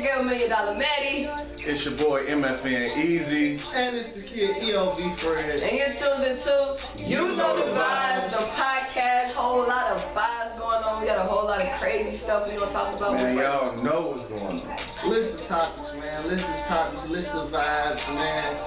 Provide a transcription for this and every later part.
your girl $1 Million Maddy. It's your boy MFN-Ezzy. And it's the kid eovfred. And you're tuned into You Know the Vibes, the podcast. Whole lot of vibes going on. We got a whole lot of crazy stuff we gonna talk about. Man, y'all know what's going on. List the topics, man. List the topics, list the vibes, man.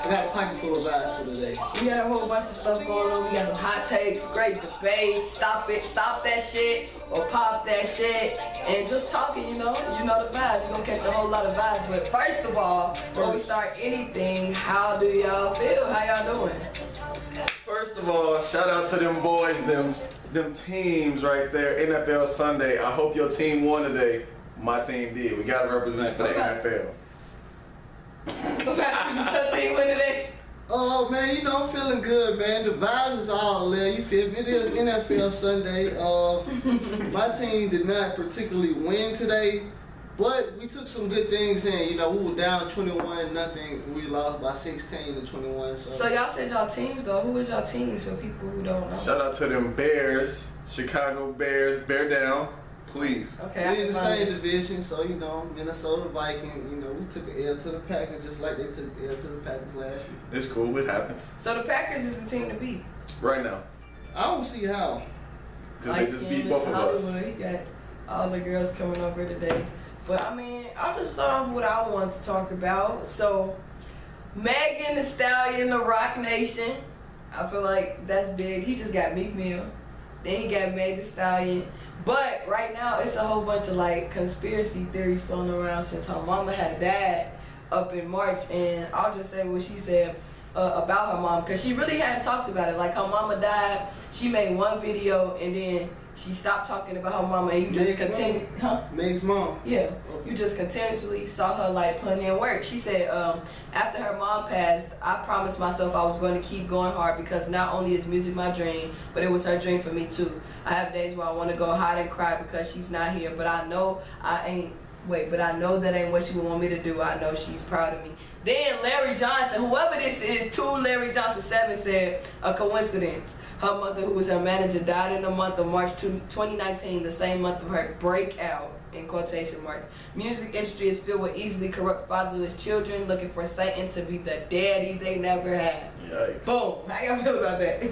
I got a pocket full of vibes for today. We got a whole bunch of stuff going on. We got some hot takes, great debates. Stop that shit, or pop that shit, and just talking. You know the vibes. You're gonna catch a whole lot of vibes. But first of all, before we start anything, how do y'all feel? How y'all doing? First of all, shout out to them boys, them teams right there. NFL Sunday. I hope your team won today. My team did. We gotta represent for the NFL. What about you? Your team win today? Oh man, I'm feeling good, man. The vibes is all there. You feel me? It is NFL Sunday. My team did not particularly win today, but we took some good things in. We were down 21-0. We lost by 16-21. So y'all said y'all teams though. Who is y'all teams for people who don't know? Shout out to them Bears, Chicago Bears. Bear down, please. Okay. We're in the same division, so Minnesota Vikings. We took an L to the Packers just like they took an L to the Packers last year. It's cool. It happens. So the Packers is the team to beat. Right now. I don't see how. Because they just beat both of us. He got all the girls coming over today. But I'll just start off with what I want to talk about. So, Megan Thee Stallion, the Rock Nation. I feel like that's big. He just got Meek Mill. Then he got Megan Thee Stallion. But right now, it's a whole bunch of conspiracy theories floating around since her mama had died up in March. And I'll just say what she said about her mom, because she really hadn't talked about it. Like, her mama died, she made one video, and then she stopped talking about her mama, and you just continued. Meg's mom. Yeah. You just continuously saw her putting in work. She said after her mom passed, I promised myself I was going to keep going hard because not only is music my dream, but it was her dream for me too. I have days where I want to go hide and cry because she's not here, but I know that ain't what she would want me to do. I know she's proud of me. Then Larry Johnson, whoever this is, Larry Johnson 7 said a coincidence. Her mother, who was her manager, died in the month of March 2019, the same month of her breakout, in quotation marks. Music industry is filled with easily corrupt fatherless children looking for Satan to be the daddy they never had. Yikes. Boom. How y'all feel about that?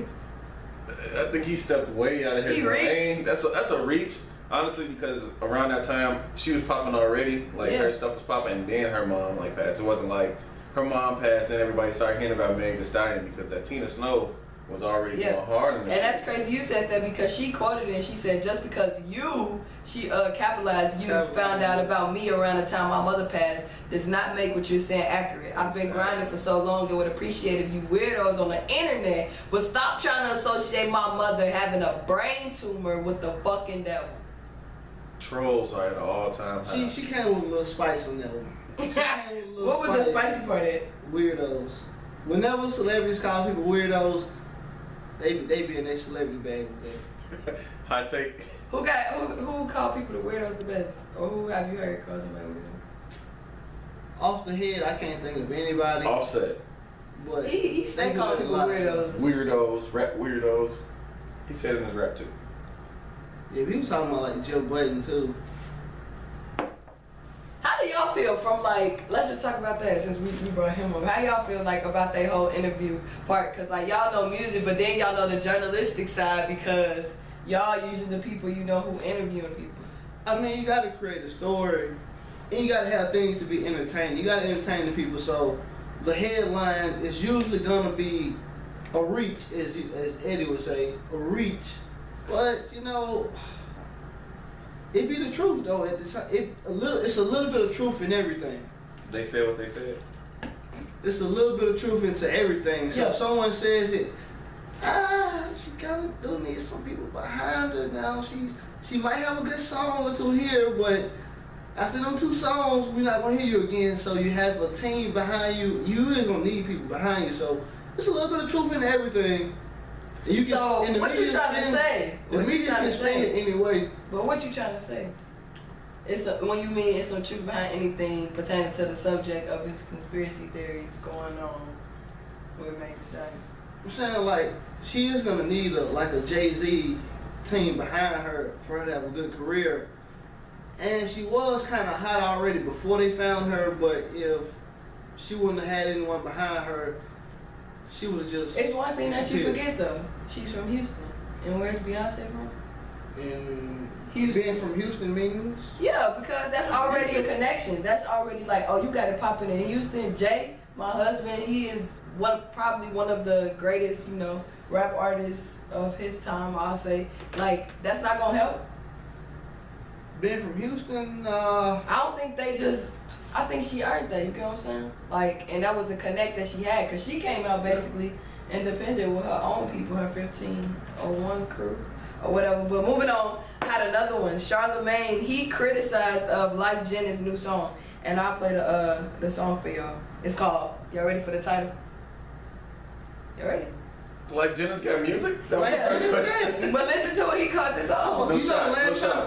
I think he stepped way out of his lane. That's a reach, honestly, because around that time she was popping already. Her stuff was popping, and then her mom passed. It wasn't like her mom passed and everybody started hearing about Megan Thee Stallion, because that Tina Snow was already going hard. And that's crazy you said that, because she quoted it and she said, just because she capitalized found out about me around the time my mother passed does not make what you're saying accurate. I've been grinding for so long, and would appreciate if you weirdos on the internet would stop trying to associate my mother having a brain tumor with the fucking devil. Trolls are at all times. She came with a little spice on that one. What was the spicy part of it? Weirdos. Whenever celebrities call people weirdos, they be in their celebrity bag with that. Hot take. Who called people the weirdos the best? Or who have you heard call somebody weirdo? Off the head, I can't think of anybody. Offset. But he stay calling people weirdos. Weirdos, rap weirdos. He said it in his rap too. Yeah, he was talking about Joe Budden too. How do y'all feel from let's just talk about that since we brought him up. How y'all feel about that whole interview part? Because y'all know music, but then y'all know the journalistic side, because y'all usually the people who interviewing people. You got to create a story, and you got to have things to be entertaining. You got to entertain the people, so the headline is usually going to be a reach, as Eddie would say, a reach. But it be the truth though. It's a little bit of truth in everything. They said what they said. It's a little bit of truth into everything. So if someone says it, she kind of do need some people behind her now. She might have a good song or two here, but after them 2 songs, we're not gonna hear you again. So you have a team behind you. You is gonna need people behind you. So it's a little bit of truth in everything. What you trying to say? The media can spin it anyway. But what you trying to say? When you mean it's some truth behind anything pertaining to the subject of his conspiracy theories going on with Megan Thee Stallion. I'm saying she is gonna need a Jay-Z team behind her for her to have a good career. And she was kind of hot already before they found her, but if she wouldn't have had anyone behind her, she would have just... It's one thing that you forget, though. She's from Houston. And where's Beyonce from? And Houston. Being from Houston means? Yeah, because that's already a connection. That's already like, oh, you got it popping in Houston. Jay, my husband, he is probably one of the greatest, you know, rap artists of his time, I'll say. Like, that's not going to help. Being from Houston, I don't think they just... I think she earned that, you get what I'm saying? Like, and that was a connect that she had, because she came out basically independent with her own people, her 1501 crew or whatever. But moving on, I had another one. Charlamagne, he criticized Lyfe Jennings' new song, and I'll play the song for y'all. It's called, y'all ready for the title? You ready? Lyfe Jennings got music? But listen to what he called this song.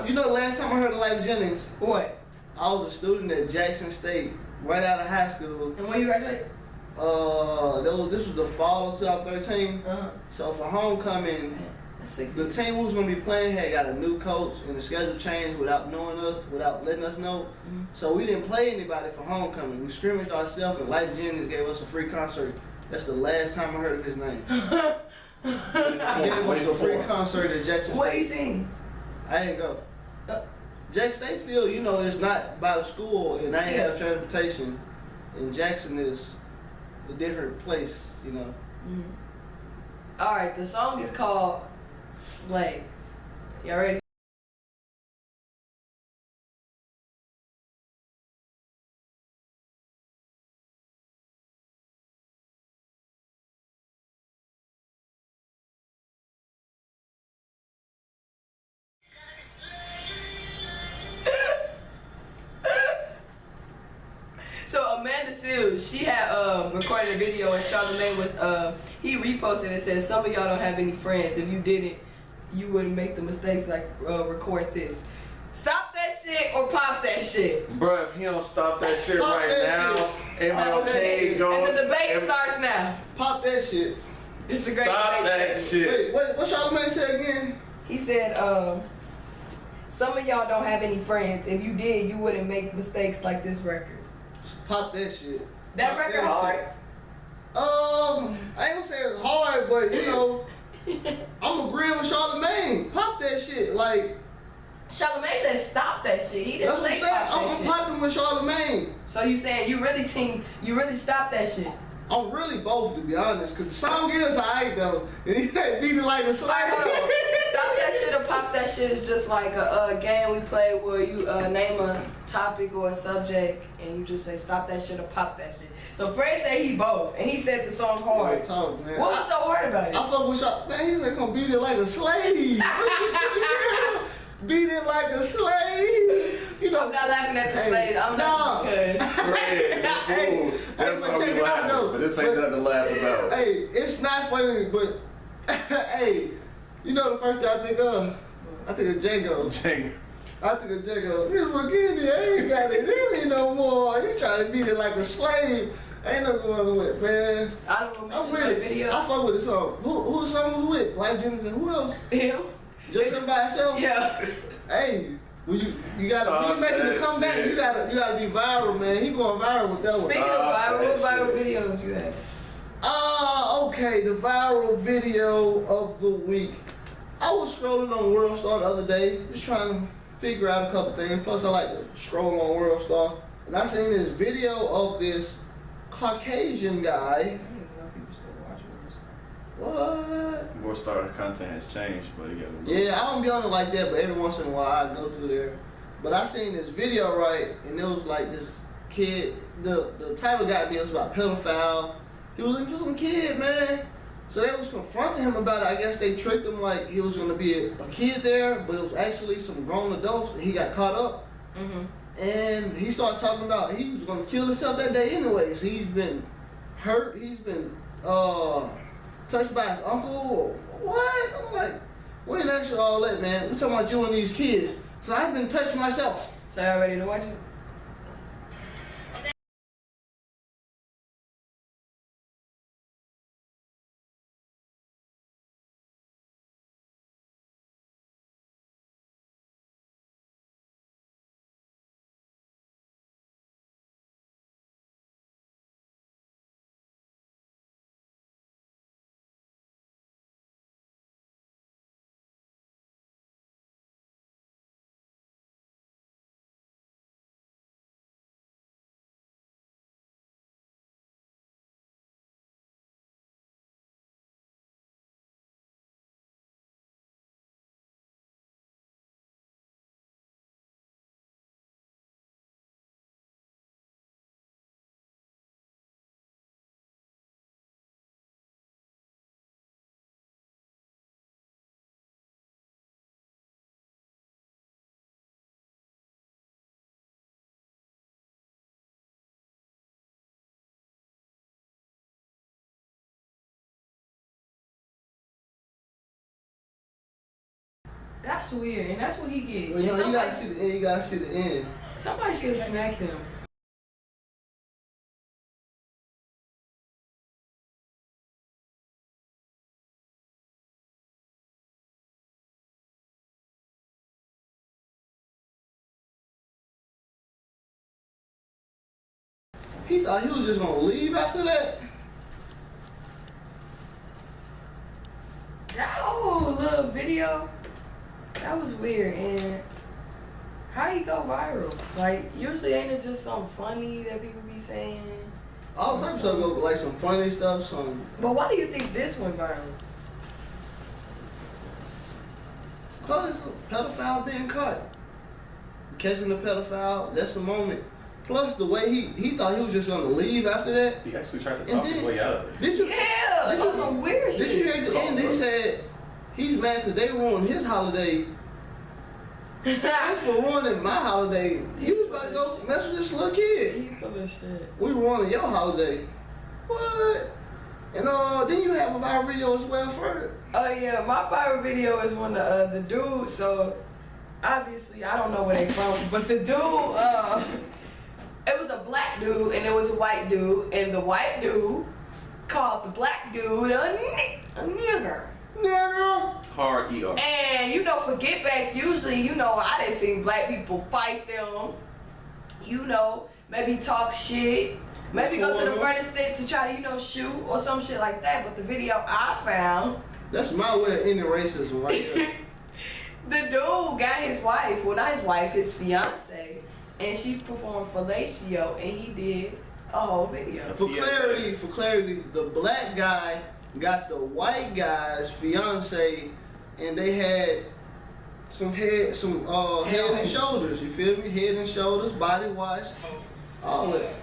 You know the last time I heard of Lyfe Jennings? What? I was a student at Jackson State, right out of high school. And when you graduated? This was the fall of 2013. So for homecoming, the team we was gonna be playing had got a new coach, and the schedule changed without knowing us, without letting us know. So we didn't play anybody for homecoming. We scrimmaged ourselves, and Lyfe Jennings gave us a free concert. That's the last time I heard of his name. He gave us a free concert at Jackson State. What he sing? I didn't go. Jackson State field, you know, it's not by the school, and I ain't have transportation. And Jackson is a different place, you know. All right, the song is called Slave. Y'all ready? She had recorded a video, and Charlamagne was he reposted and said, some of y'all don't have any friends. If you didn't, you wouldn't make the mistakes like record this. Stop that shit or pop that shit. Bruh, if he don't stop that shit now, MLK goes. And the debate starts now. Pop that shit. This is a great Stop that shit. Wait, what Charlamagne said again? He said, some of y'all don't have any friends. If you did, you wouldn't make mistakes like this record. Pop that shit. That Pop record that hard? Shit. I ain't gonna say it's hard, but you know, I'm agreeing with Charlamagne. Pop that shit, like. Charlamagne said stop that shit. He didn't say stop that shit. I'm popping with Charlamagne. So you saying you really stop that shit? I'm really both, to be honest, cause the song is alright though, and he can't beat it like a slide. Stop that shit or pop that shit is just like a game we play where you name a topic or a subject and you just say stop that shit or pop that shit. So Fred said he both, and he said the song hard. Talk, man. What was so hard about it? I fuck with y'all, man. He's like gonna beat it like a slave. Beat it like a slave. You know, I'm not laughing at the slaves. I'm not because. That's why we laughing, but this ain't nothing to laugh about. Hey, it's not funny, but hey, you know the first thing I think of? I think of Django. I think of Django. Mr. Kennedy, I ain't got it in me no more. He's trying to beat it like a slave. Ain't nothing going with, man. I don't remember I'm with it. Video. I fuck with the song. Who the song was with? Lyfe Jennings and who else? Him. Just him by himself? Yeah. Hey, when you gotta be making a comeback, you gotta be viral, man. He going viral with that one. Speaking of viral, what viral videos you had? Okay, the viral video of the week. I was scrolling on World Star the other day, just trying to figure out a couple things. Plus, I like to scroll on World Star, and I seen this video of this Caucasian guy. What? World Star content has changed, but again. Yeah, I don't be on it like that, but every once in a while I go through there. But I seen this video, right, and it was like this kid. The title got me. It was about pedophile. He was looking for some kid, man. So they was confronting him about it. I guess they tricked him like he was gonna be a kid there, but it was actually some grown adults, and he got caught up. And he started talking about he was gonna kill himself that day anyways. He's been hurt. He's been touched by his uncle or what? I'm like, what did actually all that, man? We're talking about you and these kids. So I've been touched myself. So y'all ready to watch it? That's weird, and that's what he get. Well, you know, you gotta see the end. You gotta see the end. Somebody should have smacked him. He thought he was just gonna leave after that. That little video, that was weird. And how he go viral? Like, usually ain't it just something funny that people be saying? All types of stuff go, like some funny stuff, some. But why do you think this went viral? Cause a pedophile being caught. Catching the pedophile, that's the moment. Plus the way he thought he was just gonna leave after that. He actually tried to talk his way out of it. Did you? Yeah, Did you some weird shit. Did you hear at the end? He said he's mad because they ruined his holiday. Thanks for ruining my holiday. You was about to go mess with this little kid. He full of shit. We ruining your holiday. What? And then you have a viral video as well for it. Oh yeah, my viral video is when the dude. So obviously I don't know where they from, but the dude. It was a black dude and it was a white dude, and the white dude called the black dude a nigger. Nigger. Hard ER. And you know, for Get Back, usually, I didn't see black people fight them. Maybe talk shit. Maybe go to the furnace stick to try to, shoot or some shit like that. But the video I found. That's my way of ending racism right there. The dude got his wife, well not his wife, his fiance. And she performed fellatio, and he did a whole video. For clarity, the black guy got the white guy's fiance, and they had some head and shoulders. You feel me? Head and shoulders, body wash, all that.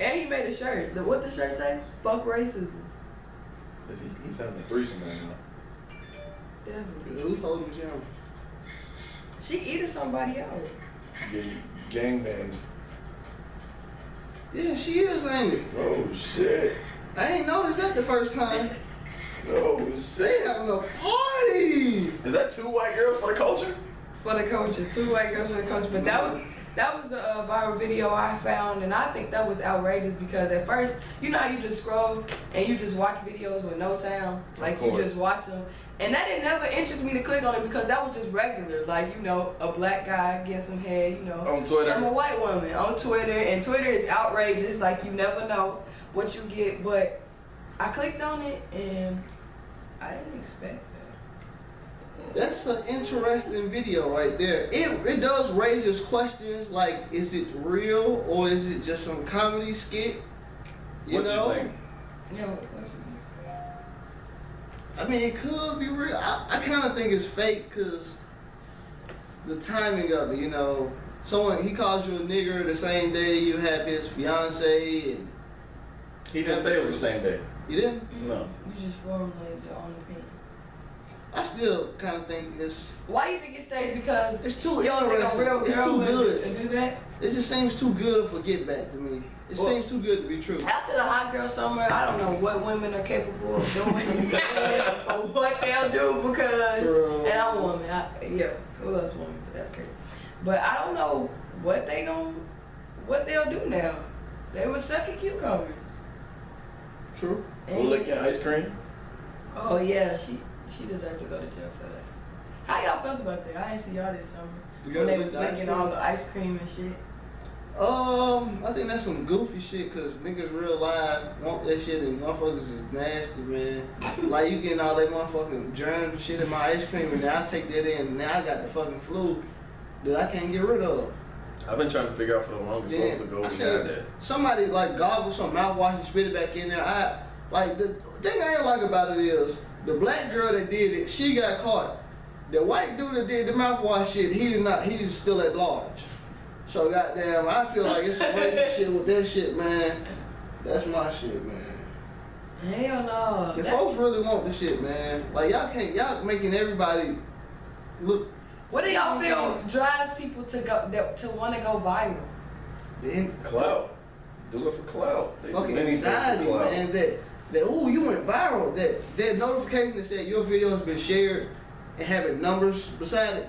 And he made a shirt. What the shirt say? Fuck racism. He's having a threesome right now. Definitely. Who's holding the camera? She eating somebody else. Getting gangbangs. Yeah, she is, ain't it? Oh shit. I ain't noticed that the first time. Oh shit. They having a party. Is that 2 white girls for the culture? For the culture. 2 white girls for the culture. But that was the viral video I found, and I think that was outrageous because at first, you know how you just scroll and you just watch videos with no sound? Like you just watch them. And that didn't never interest me to click on it because that was just regular. Like, a black guy getting some head, on Twitter. From a white woman on Twitter. And Twitter is outrageous. Like, you never know what you get. But I clicked on it and I didn't expect that. That's an interesting video right there. It does raise its questions like, is it real or is it just some comedy skit? What you think? Yeah, I mean, it could be real. I kind of think it's fake because the timing of it, he calls you a nigger the same day you have his fiance. And he didn't say it was the same day. You didn't? No. You just formulated your own opinion. I still kind of think it's... Why you think it stayed? Because it's too interesting. It's too good. To do that? It just seems too good for Get Back to me. It seems too good to be true. After the hot girl summer, I don't know what women are capable of doing or what they'll do because, and I'm a woman. Who loves women? But that's crazy. But I don't know what they'll do now. They were sucking cucumbers. True. Licking ice cream. Oh yeah, she deserved to go to jail for that. How y'all felt about that? I didn't see y'all this summer. When they was licking all the ice cream and shit. I think that's some goofy shit, cause niggas real life want that shit and motherfuckers is nasty, man. Like you getting all that motherfucking germ shit in my ice cream and now I take that in and now I got the fucking flu that I can't get rid of. I've been trying to figure out for the longest what was the goal behind that. Somebody like goggle some mouthwash and spit it back in there. The thing I ain't like about it is the black girl that did it, she got caught. The white dude that did the mouthwash shit, he did not. He's still at large. So goddamn, I feel like it's some racist shit with that shit, man. That's my shit, man. Hell no. The folks really want the shit, man. Like y'all making everybody look. What do y'all feel drives people to want to go viral? Clout. Do it for clout. Fucking anxiety, man. That ooh, you went viral. That notification that said your video has been shared and having numbers beside it.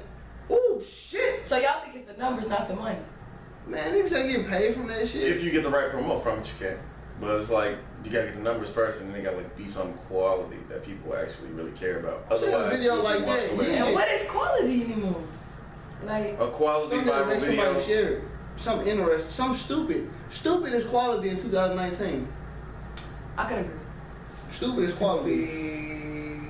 Ooh, shit. So y'all think it's the numbers, not the money? Man, niggas ain't getting paid from that shit. If you get the right promo from it, you can. But it's like, you gotta get the numbers first and then they gotta like be some quality that people actually really care about. Otherwise, a video like that. And what is quality anymore? Like a quality viral video. Somebody share it. Something interesting. Something stupid. Stupid is quality in 2019. I can agree. Stupid is quality.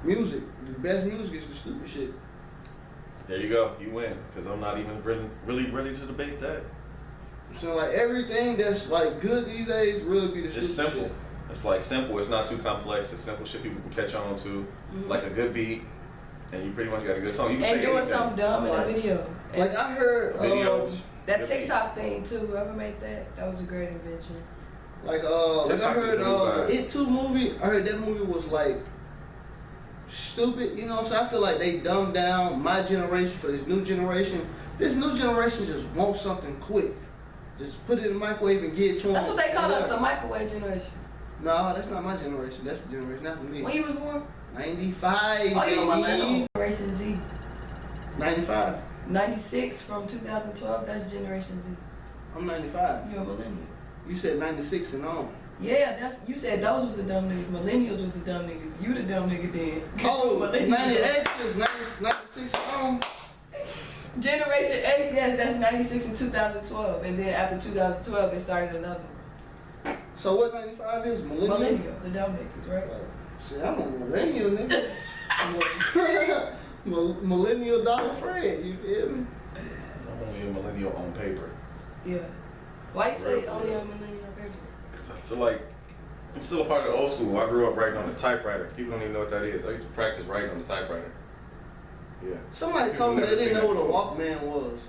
Music. The best music is the stupid shit. There you go. You win. Because I'm not even really ready to debate that. So like everything that's like good these days really be the stupid shit. It's simple. Shit. It's like simple. It's not too complex. It's simple shit people can catch on to. Like a good beat. And you pretty much got a good song. You can say doing something dumb in a video. Like I heard that TikTok thing too. Whoever made that, that was a great invention. Like I heard It 2 movie. I heard that movie was like stupid, you know what I'm saying? I feel like they dumbed down my generation for this new generation. This new generation just wants something quick. Just put it in the microwave and get it to them. That's what they call us, the microwave generation. No, that's not my generation. That's the generation after me. When you was born? 95. Oh, you were millennial. Generation Z. 95. 96 from 2012, that's Generation Z. I'm 95. You're a millennial. You said 96 and on. Yeah, you said those was the dumb niggas. Millennials was the dumb niggas. You the dumb nigga then. Oh, 98 is 96 and on. Generation X, yes, that's 96 in 2012. And then after 2012, it started another one. So what 95 is? Millennial? Millennial, the dumb niggas, right? Shit, I'm a millennial nigga. Millennial Dollar Fred, you feel me? I'm only a millennial on paper. Yeah. Why you say only a millennial on paper? Because I feel like I'm still a part of the old school. I grew up writing on the typewriter. People don't even know what that is. I used to practice writing on the typewriter. Yeah. Somebody told me they didn't know what a Walkman was.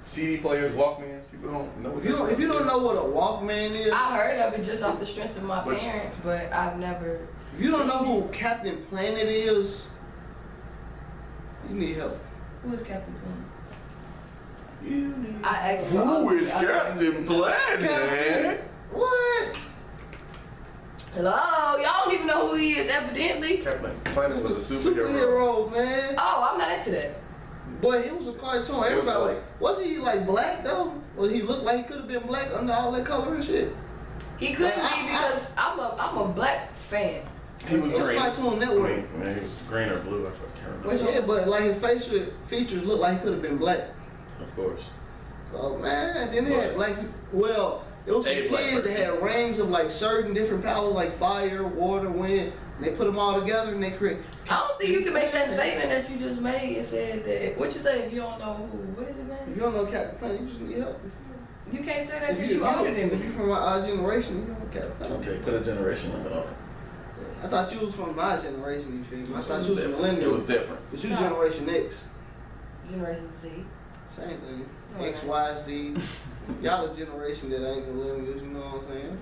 CD players, Walkmans, people don't know what this is. If you don't know what a Walkman is. I heard of it just off the strength of my parents, but I've never. If you don't know who Captain Planet is, you need help. Who is Captain Planet? You need I asked Who is Captain Planet? What? Hello? Y'all don't even know who he is, evidently. Captain Planet was a superhero. Superhero, man. Oh, I'm not into that. But it was a cartoon. Everybody wasn't he like black though? Or he looked like he could have been black under all that color and shit? He couldn't be because I'm a black fan. He was green. Cartoon Network. Man, he was green or blue. I can't remember. Yeah, but like his facial features looked like he could have been black. Of course. Oh man, then they had black. Well, it was some kids that had rings of like certain different powers, like fire, water, wind. And they put them all together and they create. I don't think you can make that statement that you just made and said that. What you say if you don't know who? What is it, man? If you don't know Captain Planet, you just need help. You can't say that because you're older than me. If you're from our generation, you don't know Captain Planet. Okay, put a generation limit on it. I thought you was from my generation, you feel me? I thought you was millennial. It was different. But you Generation X. Generation Z. Same thing. Right. X, Y, Z. Y'all a generation that ain't millennials, you know what I'm saying?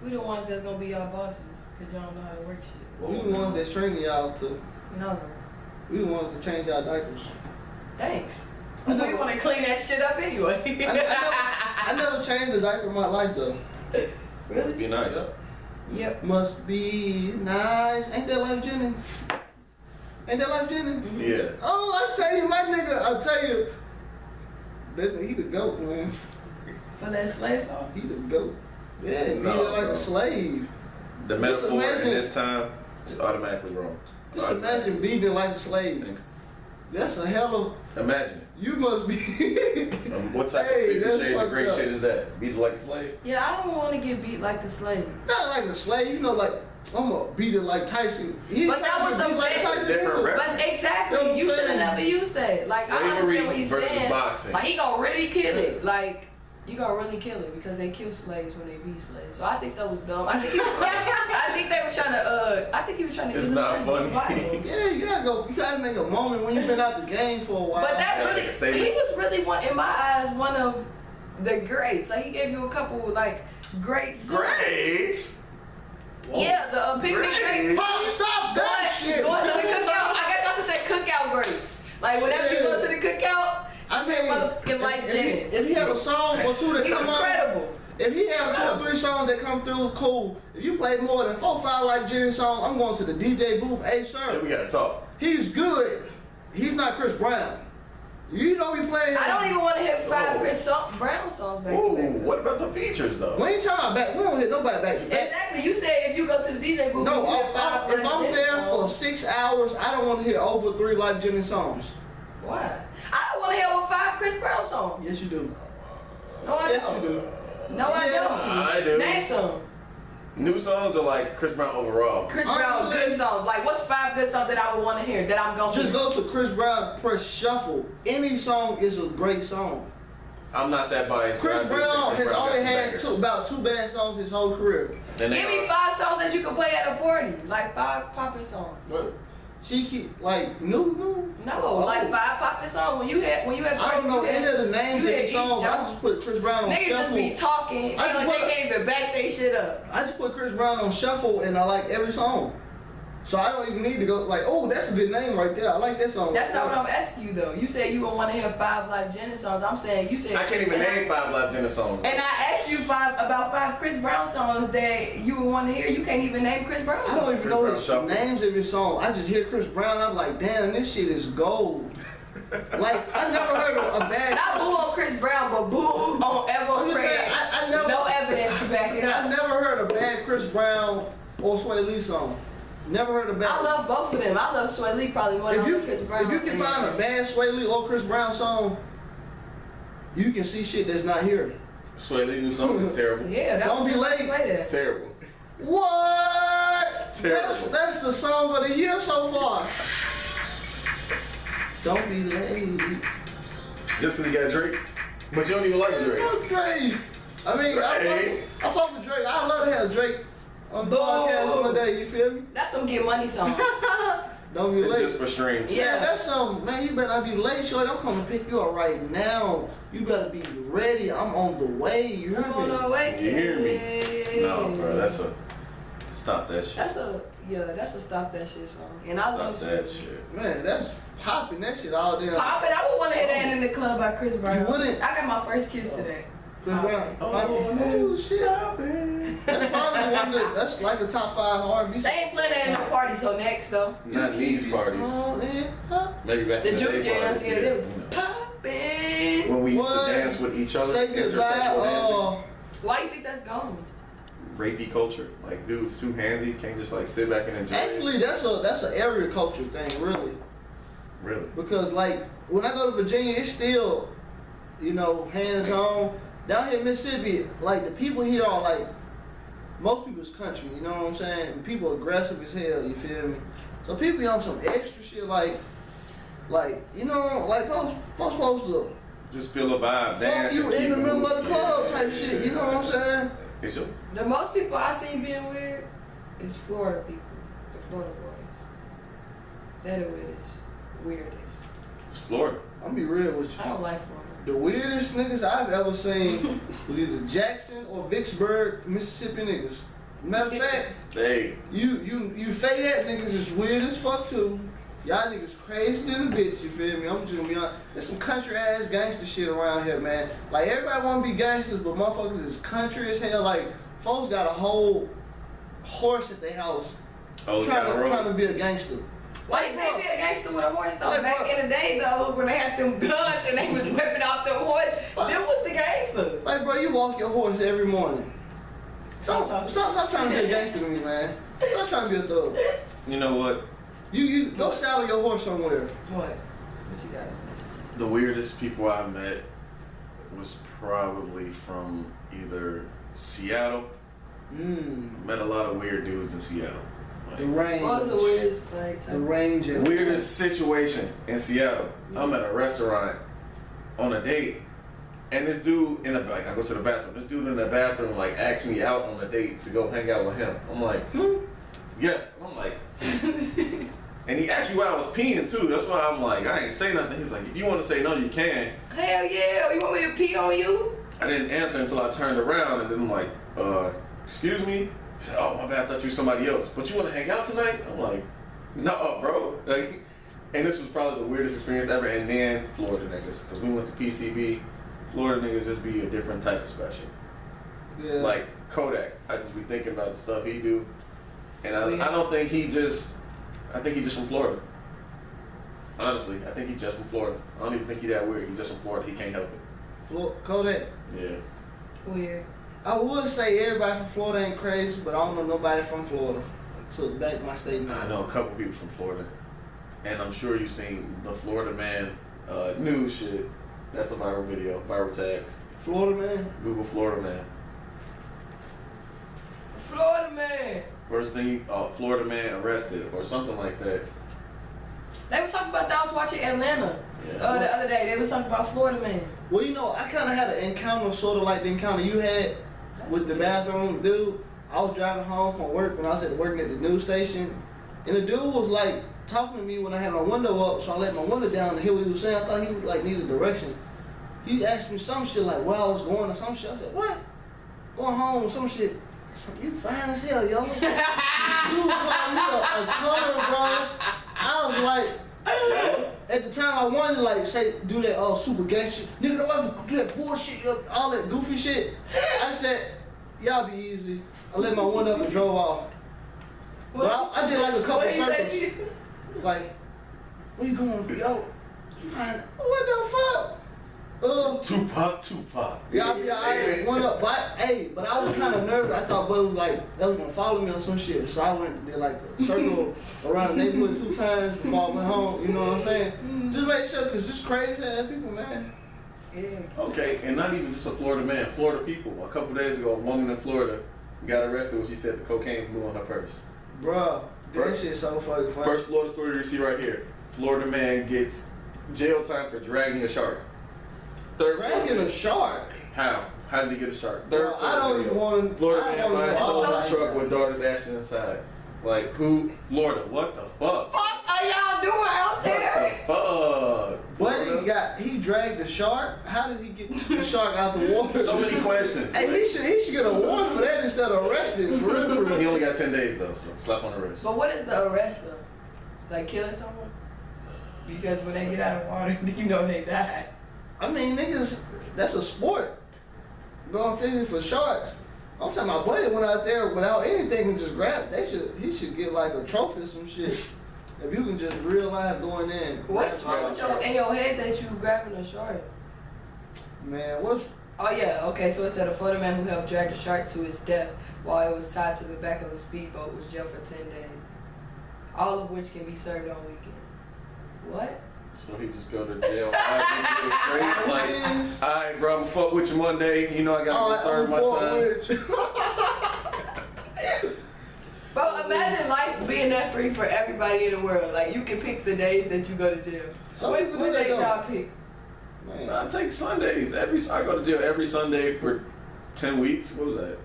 We the ones that's gonna be y'all bosses because y'all don't know how to work shit. We the ones that's training y'all to. No. We the ones that change our diapers. Thanks. We want to clean that shit up anyway. I never changed a diaper in my life though. Really? Must be nice. Yep. Must be nice. Ain't that Life Jenny? Ain't that Life Jenny? Mm-hmm. Yeah. Oh, I tell you, my nigga, I tell you. He the goat, man. For that slave song? He the goat. Yeah, he like a slave. The metaphor in this time is automatically wrong. Just imagine beating like a slave. That's a hell of. Imagine it. You must be. What type of 50 Shades of Grey shit is that? Beat it like a slave? Yeah, I don't want to get beat like a slave. Not like a slave, you know, like I'm gonna beat it like Tyson. But that was some different rap. But exactly, you should have never used that. Like I understand what he's saying. Boxing. Like he gonna really kill it. Like you gonna really kill it because they kill slaves when they beat slaves. So I think that was dumb. I think he was trying to. It's not funny. Yeah, you gotta go. You gotta make a moment when you've been out the game for a while. But that really, he was really in my eyes, one of the greats. Like he gave you a couple like greats. Greats. Whoa. Yeah, the picnic greats. Stop that shit. Going to the cookout. I guess I should say cookout greats. Like whenever you go to the cookout, I mean, motherfucking like Janet. If he have a song or two that he come was credible. If he have 2 or 3 songs that come through, cool. If you play more than 4 or 5 like Jenny songs, I'm going to the DJ booth. Hey, sir. Yeah, we gotta talk. He's good. He's not Chris Brown. You don't be playing. I don't even want to hear 5 Chris Brown songs back to back. What about the features though? We ain't talking about back. We don't hit nobody back to back. Exactly. You said if you go to the DJ booth, No, you hear if 5 I'm there for 6 hours, I don't want to hear over 3 like Jenny songs. Why? I don't want to hear over 5 Chris Brown songs. Yes, you do. No, I Yes, don't. you do. No, I don't. I do. Name some. New songs are like Chris Brown overall. Chris Brown Honestly, good songs. Like, what's 5 good songs that I would want to hear that I'm going to Just go to Chris Brown, press shuffle. Any song is a great song. I'm not that biased. Chris Brown has only had bangers. about 2 bad songs his whole career. Give me 5 songs that you can play at a party. Like 5 poppin' songs. But she keep like new. No, like 5 poppin' songs. When you had I don't know any of the names of the songs. I just put Chris Brown on niggas shuffle. just be talking. They can't even back their shit up. I just put Chris Brown on shuffle and I like every song. So I don't even need to go like, oh, that's a good name right there. I like that song. That's not what I'm asking you though. You said you would want to hear 5 like Jenny songs. I'm saying you said I can't even name 5 Live Jenna songs. And I asked you about 5 Chris Brown songs that you would want to hear. You can't even name Chris Brown songs. I don't even know the names of his songs. I just hear Chris Brown. I'm like, damn, this shit is gold. Like I never heard of a bad. Not boo on Chris Brown, but boo on eovfred. I never, no evidence to back it up. I never heard a bad Chris Brown or Sway Lee song. Never heard a bad. I love both of them. I love Sway Lee probably more than Chris Brown. If you can find a bad Sway Lee or Chris Brown song, you can see shit that's not here. Sway Lee new song is terrible. Yeah, Don't Be Late. Terrible. What? Terrible. That's the song of the year so far. Don't Be Late. Just because he got Drake? But you don't even like Drake. Fuck Drake. I mean, I fuck with Drake. I love to have Drake on the podcast one day, you feel me? That's some get money song. Don't be late. It's just for streams. Yeah, that's some, man, you better not be late, shorty. I'm coming to pick you up right now. You better be ready. I'm on the way. You hear me? On the way. You hear me? No, bro, that's a, stop that shit. That's a stop that shit song. And I Stop love that shit. Man, that's popping that shit all day. Poppin', I would want to hear that in the club by Chris Brown. You wouldn't? I got my first kiss today. Chris Brown. Oh, shit. That's probably one of the, that's like the top 5 R&B. They ain't playing that in no party, so next though. Not these parties. Maybe back The in the juke day jams, parties. yeah, they was You know. poppin'. When we used What? to dance with each other, Say intersexual goodbye. dancing, Why you think that's gone? rapey culture. Like, dudes too handsy, can't just like sit back and enjoy Actually, it. that's an area culture thing, really. Really? Because like when I go to Virginia, it's still, you know, hands on. Down here in Mississippi, like the people here are like, most people's country, you know what I'm saying? People aggressive as hell, you feel me? So people be on some extra shit like, you know, like folks supposed to Just feel a vibe, fuck dance. you and in keep the it middle of the moving. club type Yeah, shit, you know what I'm saying? It's your, The most people I seen being weird is Florida people. The Florida boys. That is weirdest. it's Florida. I'm be real with you. I don't like Florida. The weirdest niggas I've ever seen was either Jackson or Vicksburg, Mississippi niggas. Matter of fact, Hey, you Fayette niggas is weird as fuck too. Y'all niggas crazy than a bitch, you feel me? I'm just gonna be honest. There's some country ass gangster shit around here, man. Like everybody wanna be gangsters, but motherfuckers is country as hell. Like folks got a whole horse at their house trying to be a gangster. Why you can't be a gangster with a horse though? Like, Back bro. in the day though, when they had them guns and they was whipping off them horse, them was the gangsters. Like bro, you walk your horse every morning. Stop trying to be a gangster to me, man. Stop trying to be a thug. you know what? You go saddle your horse somewhere. What? What you guys? The weirdest people I met was probably from either Seattle. Met a lot of weird dudes in Seattle. Like, The range. What was the weirdest The range. weirdest situation in Seattle. I'm at a restaurant on a date, and this dude I go to the bathroom. This dude in the bathroom like asked me out on a date to go hang out with him. I'm like, yes. And I'm like, and he asked me why I was peeing too. That's why I'm like, I ain't say nothing. He's like, if you want to say no, you can. Hell yeah! You want me to pee on you? I didn't answer until I turned around, and then I'm like, excuse me? He said, oh, my bad, I thought you were somebody else. But you want to hang out tonight? I'm like, no, bro. Like, and this was probably the weirdest experience ever. And then Florida niggas, because we went to PCB. Florida niggas just be a different type of special. Yeah. Like Kodak, I just be thinking about the stuff he do. And I don't think I think he's just from Florida. Honestly, I think he's just from Florida. I don't even think he's that weird. He's just from Florida. He can't help it. Kodak. Yeah. Weird. I would say everybody from Florida ain't crazy, but I don't know nobody from Florida. So back my statement. I know a couple people from Florida, and I'm sure you've seen the Florida Man news shit. That's a viral video, viral tags. Florida Man? Google Florida Man. Florida man. First thing, Florida Man arrested or something like that. They was talking about that. I was watching Atlanta Yeah. the other day. They was talking about Florida man. Well, you know, I kind of had an encounter, sort of like the encounter you had with the bathroom dude. I was driving home from work when I was working at the news station, and the dude was like talking to me when I had my window up, so I let my window down to hear what he was saying. I thought he was like needed direction. He asked me some shit like where I was going or some shit. I said, what? Going home or some shit. You fine as hell, yo. Dude called me a color, bro. I was like, at the time I wanted to like do that super gay shit. Nigga, don't ever do that bullshit, all that goofy shit. I said, y'all be easy. I let my window up and drove off. But I did like a couple circles. Like, where you going, yo? You fine? What the fuck? Tupac. Yeah, I went up, but I was kind of nervous. I thought Bud was like, that was gonna follow me or some shit. So I went and did like a circle around the neighborhood 2 times before I went home. You know what I'm saying? Just make sure, cause just crazy ass people, man. Yeah. Okay, and not even just a Florida man, Florida people. A couple days ago, a woman in Florida got arrested when she said the cocaine flew on her purse. Bruh, that shit's so fucking funny. First Florida story you see right here. Florida man gets jail time for dragging a shark. Dragging a shark? How? How did he get a shark? Bro, I don't even want to. Florida man finds stolen truck with daughter's ashes inside. Like, who? Florida, what the fuck? What are y'all doing out there? What the fuck? He dragged the shark? How did he get the shark out the water? So many questions. Hey, he should get a warrant for that instead of arrested. For real. He only got 10 days though, so slap on the wrist. But what is the arrest though? Like killing someone? Because when they get out of water, you know they die. I mean, niggas, that's a sport. Going fishing for sharks. I'm saying my buddy went out there without anything and just grabbed. He should get like a trophy or some shit. If you can just real life going in. What's wrong with in your head that you grabbing a shark? Man, what's... Oh yeah, okay, so it said a Florida man who helped drag the shark to his death while it was tied to the back of a speedboat was jailed for 10 days. All of which can be served on weekends. What? So he just go to jail 5 weeks straight? Like, alright bro, I'ma fuck with you Monday. You know I gotta get served my time. Bro, imagine life being that free for everybody in the world. Like, you can pick the days that you go to jail. Some What people do that day though. y'all pick? Man. I take Sundays. I go to jail every Sunday for 10 weeks. What was that?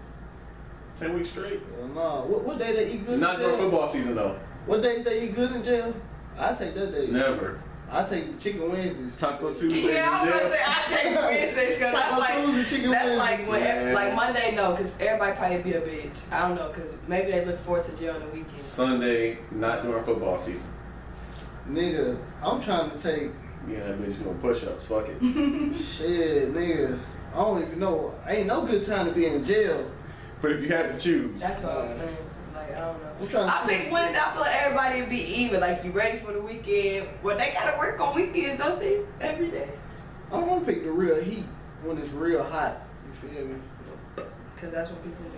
10 weeks straight? No. What day they eat good Not in during jail? football season though. What day they eat good in jail? I take that day. Never. I take chicken Wednesdays. Taco Tuesday Yeah, I in was jail. gonna say I take Wednesdays because that's like when Yeah. like Monday no, because everybody probably be a bitch. I don't know, because maybe they look forward to jail on the weekend. Sunday, not during football season. Nigga, I'm trying to take Yeah, that bitch doing push-ups. Fuck it. shit, nigga. I don't even know. Ain't no good time to be in jail. But if you had to choose, That's what I'm saying. Like, I don't know. I'm trying to I pick Wednesday. I feel like everybody would be even. Like, you ready for the weekend. Well, they gotta work on weekends, don't they? Every day. I want to pick the real heat when it's real hot. You feel me? Because that's what people do.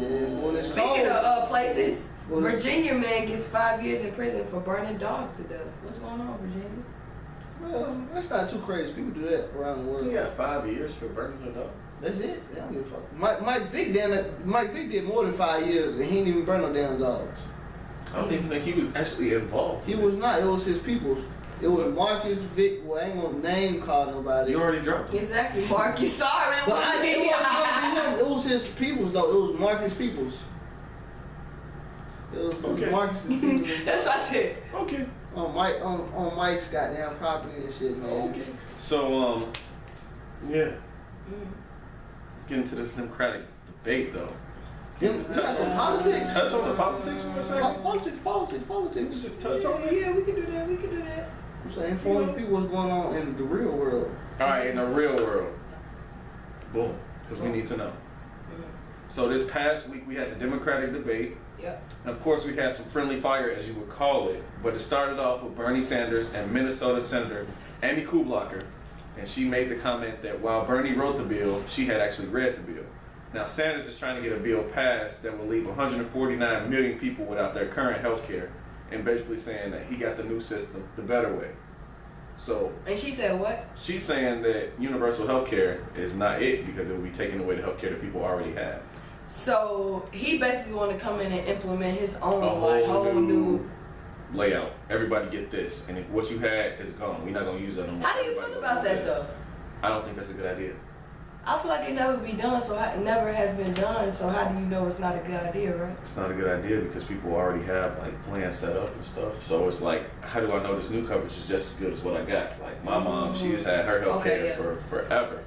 Yeah, when it's Speaking cold. of places, Well, Virginia man gets 5 years in prison for burning dogs to death. What's going on, Virginia? Well, that's not too crazy. People do that around the world. He got 5 years for burning the dog. That's it. They don't give a fuck. Mike Vick did more than 5 years, and he didn't even burn no damn dogs. I don't even think he was actually involved. He was not. It was his people's. It was Marcus Vick. Well, I ain't gonna name call nobody. You already dropped him. Exactly, Marcus. Sorry, But it was his people's though. It was Marcus Peoples. It was Marcus's peoples. That's what I said. Okay. On Mike's goddamn property and shit, man. Okay. So yeah. Let's get into this Democratic debate though. Just touch some politics. Touch on the politics for a second. Politics. Just touch on it. Yeah, we can do that. I'm saying, informing people what's going on in the real world. All right, in the real world. Boom. Because we need to know. So this past week we had the Democratic debate. Yep. And of course we had some friendly fire, as you would call it. But it started off with Bernie Sanders and Minnesota Senator Amy Klobuchar. And she made the comment that while Bernie wrote the bill, she had actually read the bill. Now Sanders is trying to get a bill passed that will leave 149 million people without their current health care, and basically saying that he got the new system the better way. So, and she said what? She's saying that universal health care is not it because it will be taking away the health care that people already have. So he basically want to come in and implement his own whole new layout. Everybody get this, and if what you had is gone. We're not gonna use that no more. How do you feel about that though? I don't think that's a good idea. I feel like it never be done, so it never has been done. So how do you know it's not a good idea, right? It's not a good idea because people already have like plans set up and stuff. So it's like, how do I know this new coverage is just as good as what I got? Like my mom, she has had her health care for forever,